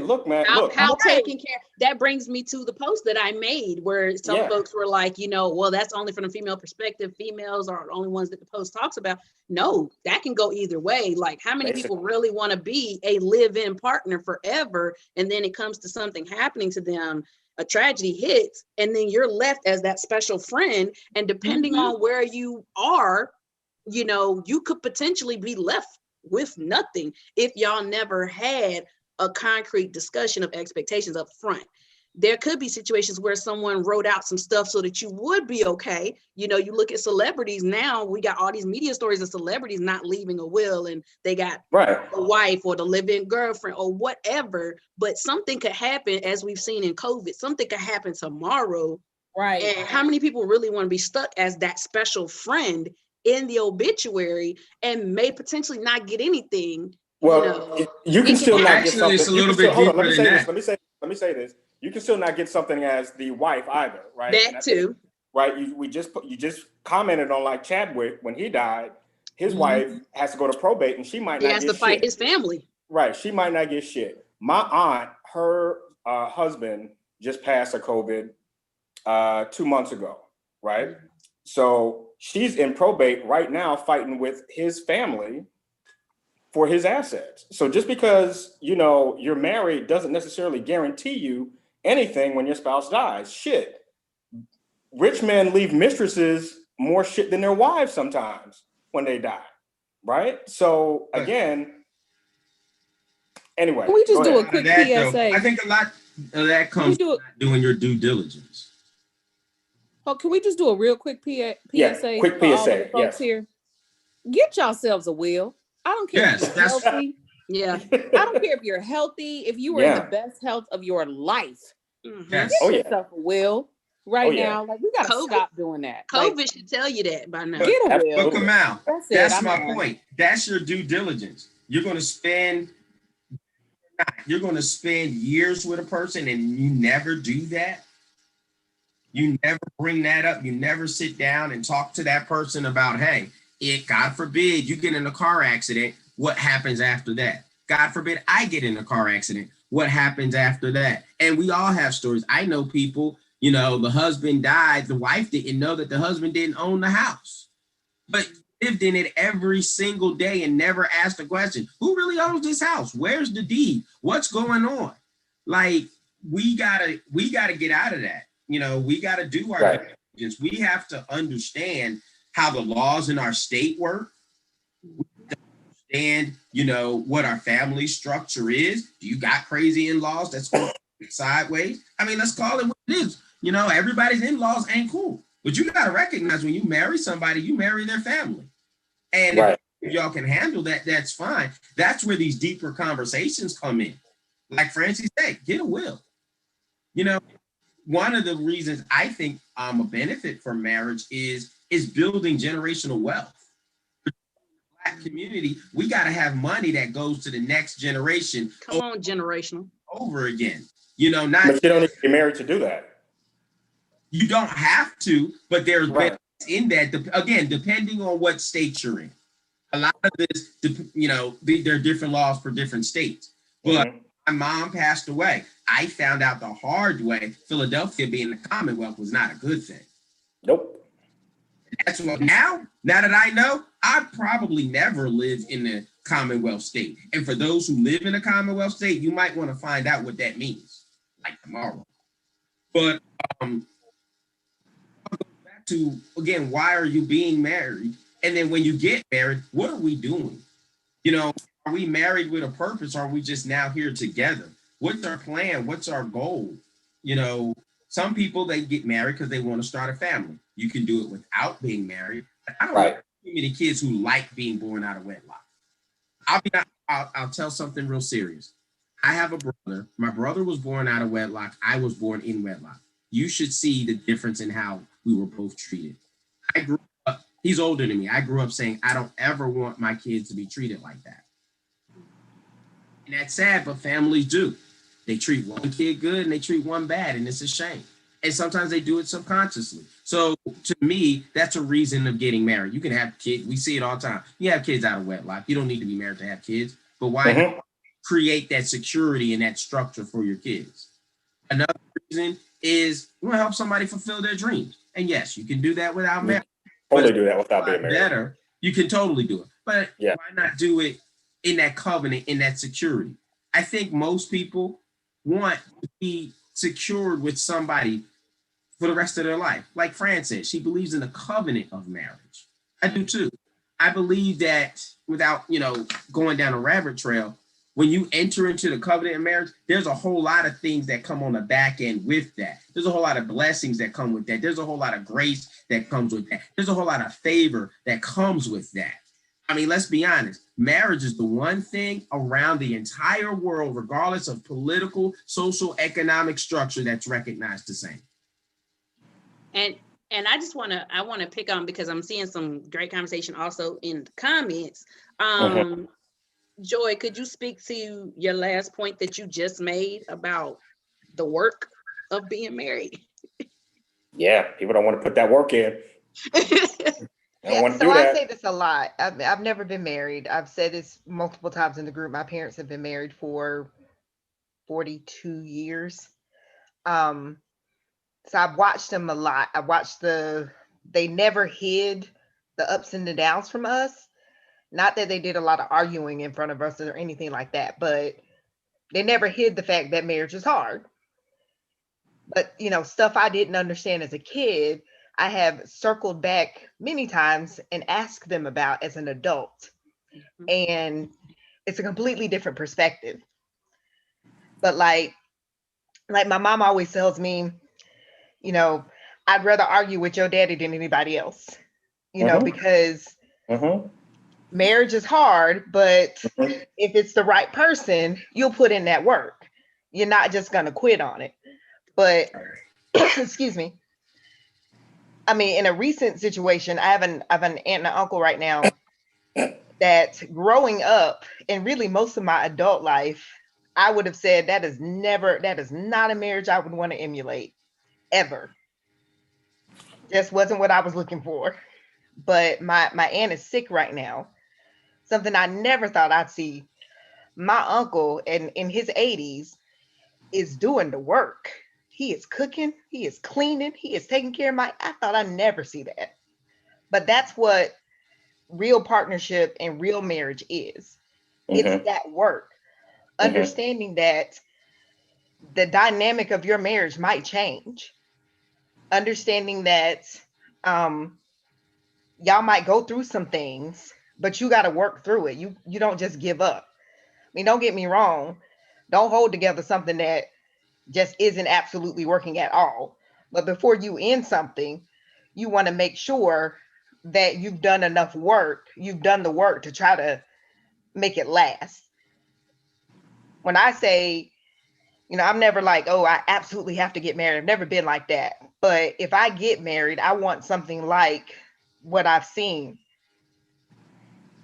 S1: look, man.
S8: How taken care. That brings me to the post that I made where some folks were like, well, that's only from the female perspective. Females are the only ones that the post talks about. No, that can go either way. Like, how many people really want to be a live-in partner forever? And then it comes to something happening to them, a tragedy hits, and then you're left as that special friend. And depending on where you are, you could potentially be left with nothing if y'all never had a concrete discussion of expectations up front. There could be situations where someone wrote out some stuff so that you would be okay. You look at celebrities now, we got all these media stories of celebrities not leaving a will and they got a wife or the live-in girlfriend or whatever, but something could happen, as we've seen in COVID, something could happen tomorrow.
S10: Right.
S8: And how many people really want to be stuck as that special friend in the obituary and may potentially not get anything?
S1: Well, you can still not get something.
S7: It's a little bit deeper than that.
S1: Let me say this. You can still not get something as the wife either, right?
S8: That too.
S1: Right. You just commented on, like, Chadwick, when he died, his wife has to go to probate and she might not get shit.
S8: He has to fight his family.
S1: Right. She might not get shit. My aunt, her husband just passed of COVID 2 months ago, right? So she's in probate right now fighting with his family for his assets. So just because, you're married doesn't necessarily guarantee you anything when your spouse dies. Shit. Rich men leave mistresses more shit than their wives sometimes when they die, right? So again, anyway.
S3: Can we just do a quick PSA?
S7: I think a lot of that comes from doing your due diligence.
S3: Oh, can we just do a real quick PSA
S1: quick
S3: for all of
S1: PSA.
S3: the folks here? Get yourselves a will. I don't care if you're healthy.
S8: Yeah.
S3: I don't care if you're healthy. If you were in the best health of your life, get yourself a will right now. Like, we gotta stop doing that.
S8: COVID should tell you that by now.
S3: Get a will.
S7: But Kamal,
S3: that's
S7: my point. That's your due diligence. You're gonna spend years with a person and you never do that. You never bring that up. You never sit down and talk to that person about, hey, God forbid you get in a car accident. What happens after that? God forbid I get in a car accident. What happens after that? And we all have stories. I know people, the husband died. The wife didn't know that the husband didn't own the house, but lived in it every single day and never asked the question, who really owns this house? Where's the deed? What's going on? Like, we gotta get out of that. We gotta do our diligence. We have to understand how the laws in our state work. And what our family structure is. Do you got crazy in-laws that's going sideways? I mean, let's call it what it is. Everybody's in-laws ain't cool. But you got to recognize when you marry somebody, you marry their family. And if y'all can handle that, that's fine. That's where these deeper conversations come in. Like Francie said, get a will. One of the reasons I think a benefit from marriage is building generational wealth. Black community, we got to have money that goes to the next generation.
S8: Come on, generational.
S7: Over again.
S1: But you don't need to be married to do that.
S7: You don't have to, but there's benefits in that. Again, depending on what state you're in. A lot of this, there are different laws for different states. But my mom passed away. I found out the hard way, Philadelphia being the Commonwealth was not a good thing.
S1: Nope.
S7: That's what now that I know, I'd probably never live in the Commonwealth state. And for those who live in a Commonwealth state, you might want to find out what that means, like tomorrow. But I'll go back to, again, why are you being married? And then when you get married, what are we doing? Are we married with a purpose? Or are we just now here together? What's our plan? What's our goal? Some people, they get married because they want to start a family. You can do it without being married. I don't know too many kids who like being born out of wedlock. I'll tell something real serious. I have a brother. My brother was born out of wedlock. I was born in wedlock. You should see the difference in how we were both treated. I grew up, he's older than me. I grew up saying, I don't ever want my kids to be treated like that. And that's sad, but families do. They treat one kid good and they treat one bad, and it's a shame. And sometimes they do it subconsciously. So to me, that's a reason of getting married. You can have kids. We see it all the time. You have kids out of wedlock. You don't need to be married to have kids. But why not create that security and that structure for your kids? Another reason is you want to help somebody fulfill their dreams. And yes, you can do that without marriage.
S1: Totally do that without being married.
S7: Better, you can totally do it. But why not do it in that covenant, in that security? I think most people want to be secured with somebody for the rest of their life. Like Fran said, she believes in the covenant of marriage. I do too. I believe that without, going down a rabbit trail, when you enter into the covenant of marriage, there's a whole lot of things that come on the back end with that. There's a whole lot of blessings that come with that. There's a whole lot of grace that comes with that. There's a whole lot of favor that comes with that. I mean, let's be honest. Marriage is the one thing around the entire world, regardless of political, social, economic structure, that's recognized the same.
S8: And I just want to pick on, because I'm seeing some great conversation also in the comments. Joy, could you speak to your last point that you just made about the work of being married?
S1: Yeah, people don't want to put that work in.
S6: I say this a lot. I've never been married. I've said this multiple times in the group. My parents have been married for 42 years. So I've watched them a lot. I watched they never hid the ups and the downs from us. Not that they did a lot of arguing in front of us or anything like that, but they never hid the fact that marriage is hard. But, stuff I didn't understand as a kid, I have circled back many times and asked them about as an adult. And it's a completely different perspective. But like my mom always tells me, I'd rather argue with your daddy than anybody else, you know, because marriage is hard, but if it's the right person, you'll put in that work. You're not just going to quit on it. But, excuse me. I mean, in a recent situation, I have an aunt and an uncle right now that growing up and really most of my adult life, I would have said that is not a marriage I would want to emulate ever. Just wasn't what I was looking for. But my aunt is sick right now. Something I never thought I'd see. My uncle in his 80s is doing the work. He is cooking, he is cleaning, he is taking care of I thought I'd never see that. But that's what real partnership and real marriage is. It's that work. Understanding that the dynamic of your marriage might change. Understanding that y'all might go through some things, but you got to work through it. You don't just give up. I mean, don't get me wrong. Don't hold together something that just isn't absolutely working at all. But before you end something, you want to make sure that you've done enough work. You've done the work to try to make it last. When I say, you know, I'm never like, oh, I absolutely have to get married. I've never been like that. But if I get married, I want something like what I've seen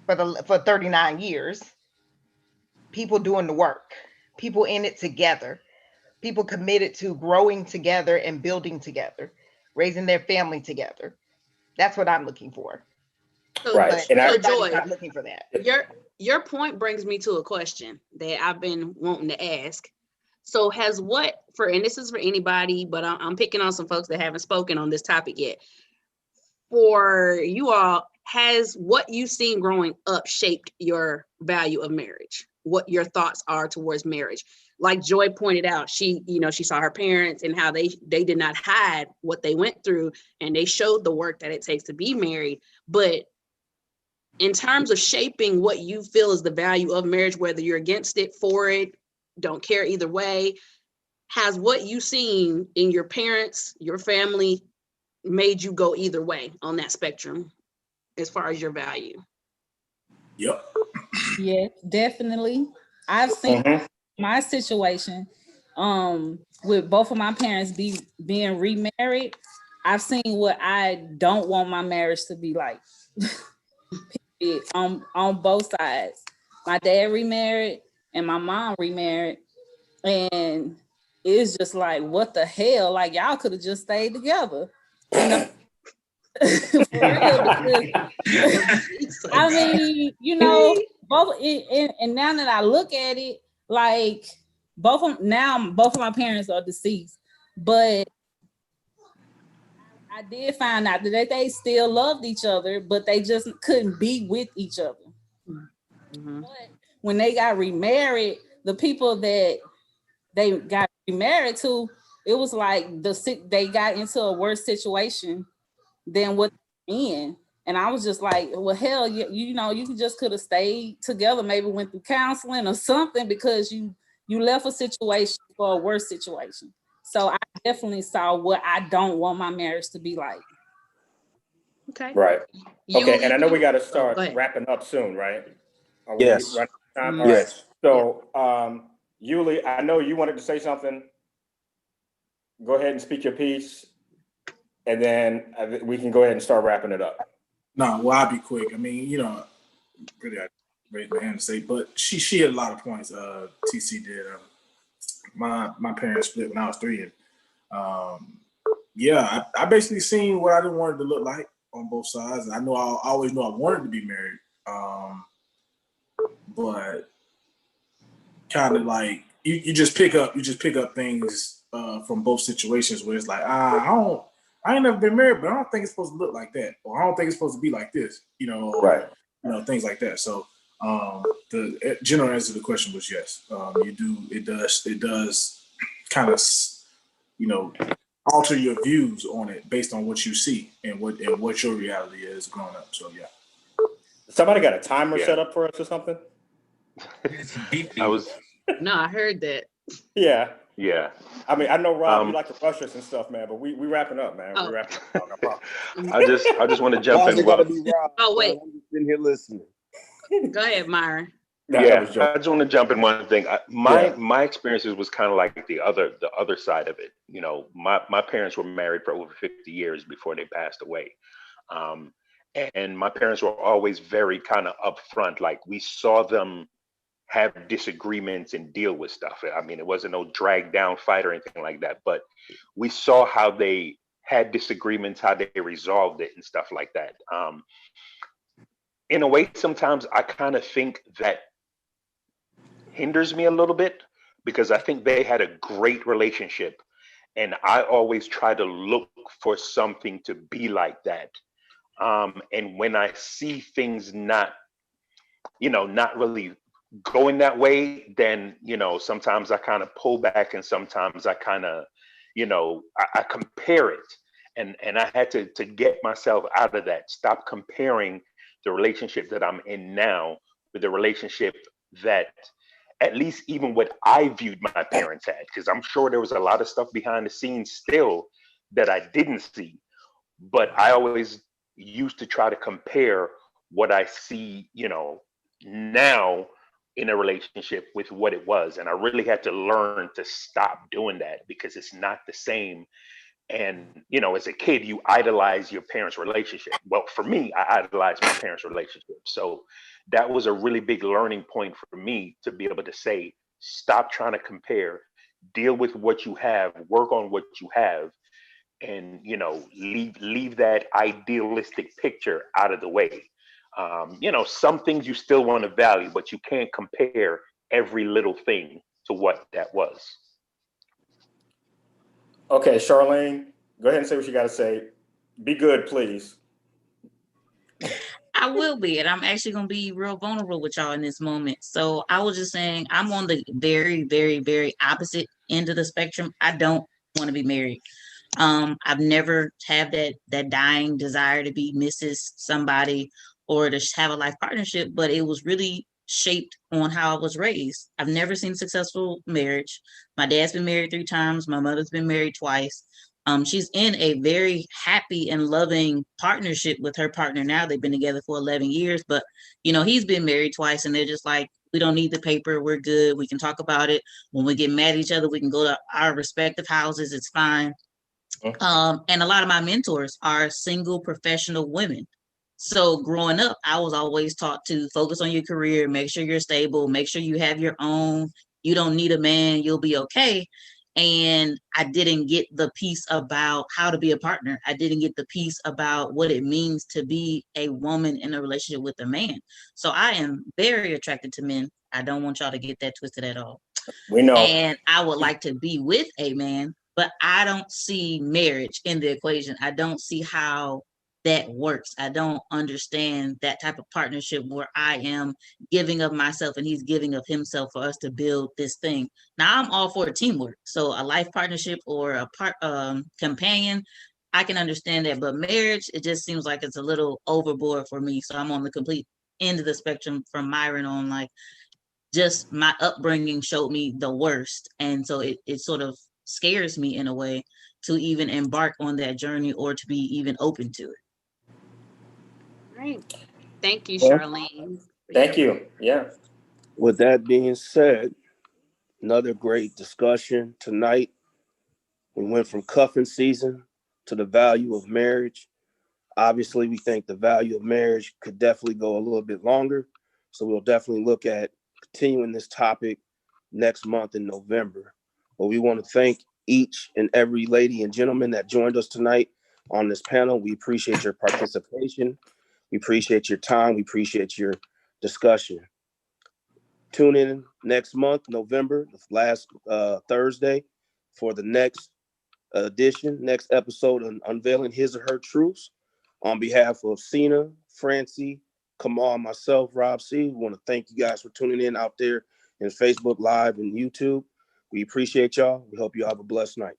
S6: for 39 years. People doing the work, people in it together, people committed to growing together and building together, raising their family together. That's what I'm looking for.
S8: So,
S1: Right.
S8: and
S6: everybody's
S8: Joy,
S6: not looking for that.
S8: Your point brings me to a question that I've been wanting to ask. So and this is for anybody, but I'm picking on some folks that haven't spoken on this topic yet. For you all, has what you've seen growing up shaped your value of marriage? What your thoughts are towards marriage? Like Joy pointed out, she saw her parents and how they did not hide what they went through, and they showed the work that it takes to be married. But in terms of shaping what you feel is the value of marriage, whether you're against it, for it, don't care either way, has what you've seen in your parents, your family, made you go either way on that spectrum as far as your value?
S9: Yep.
S10: Yeah, definitely. I've seen my situation with both of my parents being remarried. I've seen what I don't want my marriage to be like. on both sides. My dad remarried and my mom remarried, and it's just like, what the hell? Like, y'all could have just stayed together, you know. For real, because I mean, you know, both and now that I look at it, like both of my parents are deceased, but I did find out that they still loved each other, but they just couldn't be with each other. But when they got remarried, the people that they got remarried to, it was like they got into a worse situation than what they're in. And I was just like, well, hell, you know, you could have stayed together, maybe went through counseling or something, because you left a situation for a worse situation. So I definitely saw what I don't want my marriage to be like.
S8: Okay.
S1: Right. Okay. And I know we got to start wrapping up soon, right?
S2: Yes.
S1: Time?
S2: Mm-hmm.
S1: All right.
S2: Yes.
S1: So, Yuli, I know you wanted to say something. Go ahead and speak your piece, and then we can go ahead and start wrapping it up.
S9: No, well, I'll be quick. I mean, you know, really, I raised my hand to say, but she had a lot of points. TC did. My parents split when I was 3, and yeah, I basically seen what I didn't want it to look like on both sides. I always knew I wanted to be married, but kind of like you just pick up things from both situations where it's like, I ain't never been married, but I don't think it's supposed to look like that, or I don't think it's supposed to be like this, you know,
S1: right?
S9: You know, things like that. So the general answer to the question was yes. It does kind of, you know, alter your views on it based on what you see and what your reality is growing up. So yeah.
S1: Somebody got a timer set up for us or something?
S5: I was.
S8: No, I heard that.
S1: Yeah.
S5: Yeah.
S1: I mean, I know, Rob, you like to rush us and stuff, man, but we wrapping up, man.
S8: Oh.
S1: We wrapping up. I promise.
S5: I just want to jump
S2: Why's
S5: in.
S2: it gotta be Rob?
S8: Oh, wait.
S2: I'm just sitting here listening.
S8: Go ahead, Myra.
S1: Nah, that was
S5: Yeah,
S1: joke.
S5: I just want to jump in one thing.
S1: Yeah.
S5: My experiences was kind of like the other side of it. You know, my parents were married for over 50 years before they passed away. Um, and my parents were always very kind of upfront. Like we saw them have disagreements and deal with stuff. I mean, it wasn't no drag down fight or anything like that, but we saw how they had disagreements, how they resolved it and stuff like that. In a way, sometimes I kind of think that hinders me a little bit because I think they had a great relationship and I always try to look for something to be like that. And when I see things not really going that way, then, sometimes I kind of pull back and sometimes I kind of, I compare it. And I had to get myself out of that, stop comparing the relationship that I'm in now with the relationship that at least even what I viewed my parents had, because I'm sure there was a lot of stuff behind the scenes still that I didn't see. But I always used to try to compare what I see, now in a relationship with what it was. And I really had to learn to stop doing that because it's not the same. And, as a kid, you idolize your parents' relationship. Well, for me, I idolized my parents' relationship. So that was a really big learning point for me to be able to say, stop trying to compare, deal with what you have, work on what you have, and, leave that idealistic picture out of the way. Some things you still want to value, but you can't compare every little thing to what that was.
S1: Okay, Charlene, go ahead and say what you got to say. Be good, please.
S4: I will be, and I'm actually going to be real vulnerable with y'all in this moment. So I was just saying, I'm on the very, very, very opposite end of the spectrum. I don't want to be married. I've never had that dying desire to be Mrs. somebody or to have a life partnership, but it was really shaped on how I was raised. I've never seen successful marriage. My dad's been married 3 times. My mother's been married twice. She's in a very happy and loving partnership with her partner now. They've been together for 11 years, but he's been married twice and they're just like, we don't need the paper. We're good. We can talk about it. When we get mad at each other, we can go to our respective houses. It's fine. And a lot of my mentors are single professional women. So growing up, I was always taught to focus on your career, make sure you're stable, make sure you have your own. You don't need a man, you'll be okay. And I didn't get the piece about how to be a partner. I didn't get the piece about what it means to be a woman in a relationship with a man. So I am very attracted to men. I don't want y'all to get that twisted at all.
S1: We know.
S4: And I would like to be with a man, but I don't see marriage in the equation. I don't see how that works. I don't understand that type of partnership where I am giving of myself and he's giving of himself for us to build this thing. Now I'm all for teamwork. So a life partnership or a companion, I can understand that, but marriage, it just seems like it's a little overboard for me. So I'm on the complete end of the spectrum from Myron on, like, just my upbringing showed me the worst. And so it sort of scares me in a way to even embark on that journey or to be even open to it.
S8: Right. Thank you, Charlene.
S1: Thank you. Yeah.
S2: With that being said, another great discussion tonight. We went from cuffing season to the value of marriage. Obviously, we think the value of marriage could definitely go a little bit longer. So we'll definitely look at continuing this topic next month in November. But we want to thank each and every lady and gentleman that joined us tonight on this panel. We appreciate your participation. We appreciate your time. We appreciate your discussion. Tune in next month, November, the last Thursday, for the next next episode on Unveiling His or Her Truths. On behalf of Cena, Francie, Kamal, myself, Rob C., we want to thank you guys for tuning in out there in Facebook Live and YouTube. We appreciate y'all. We hope you have a blessed night.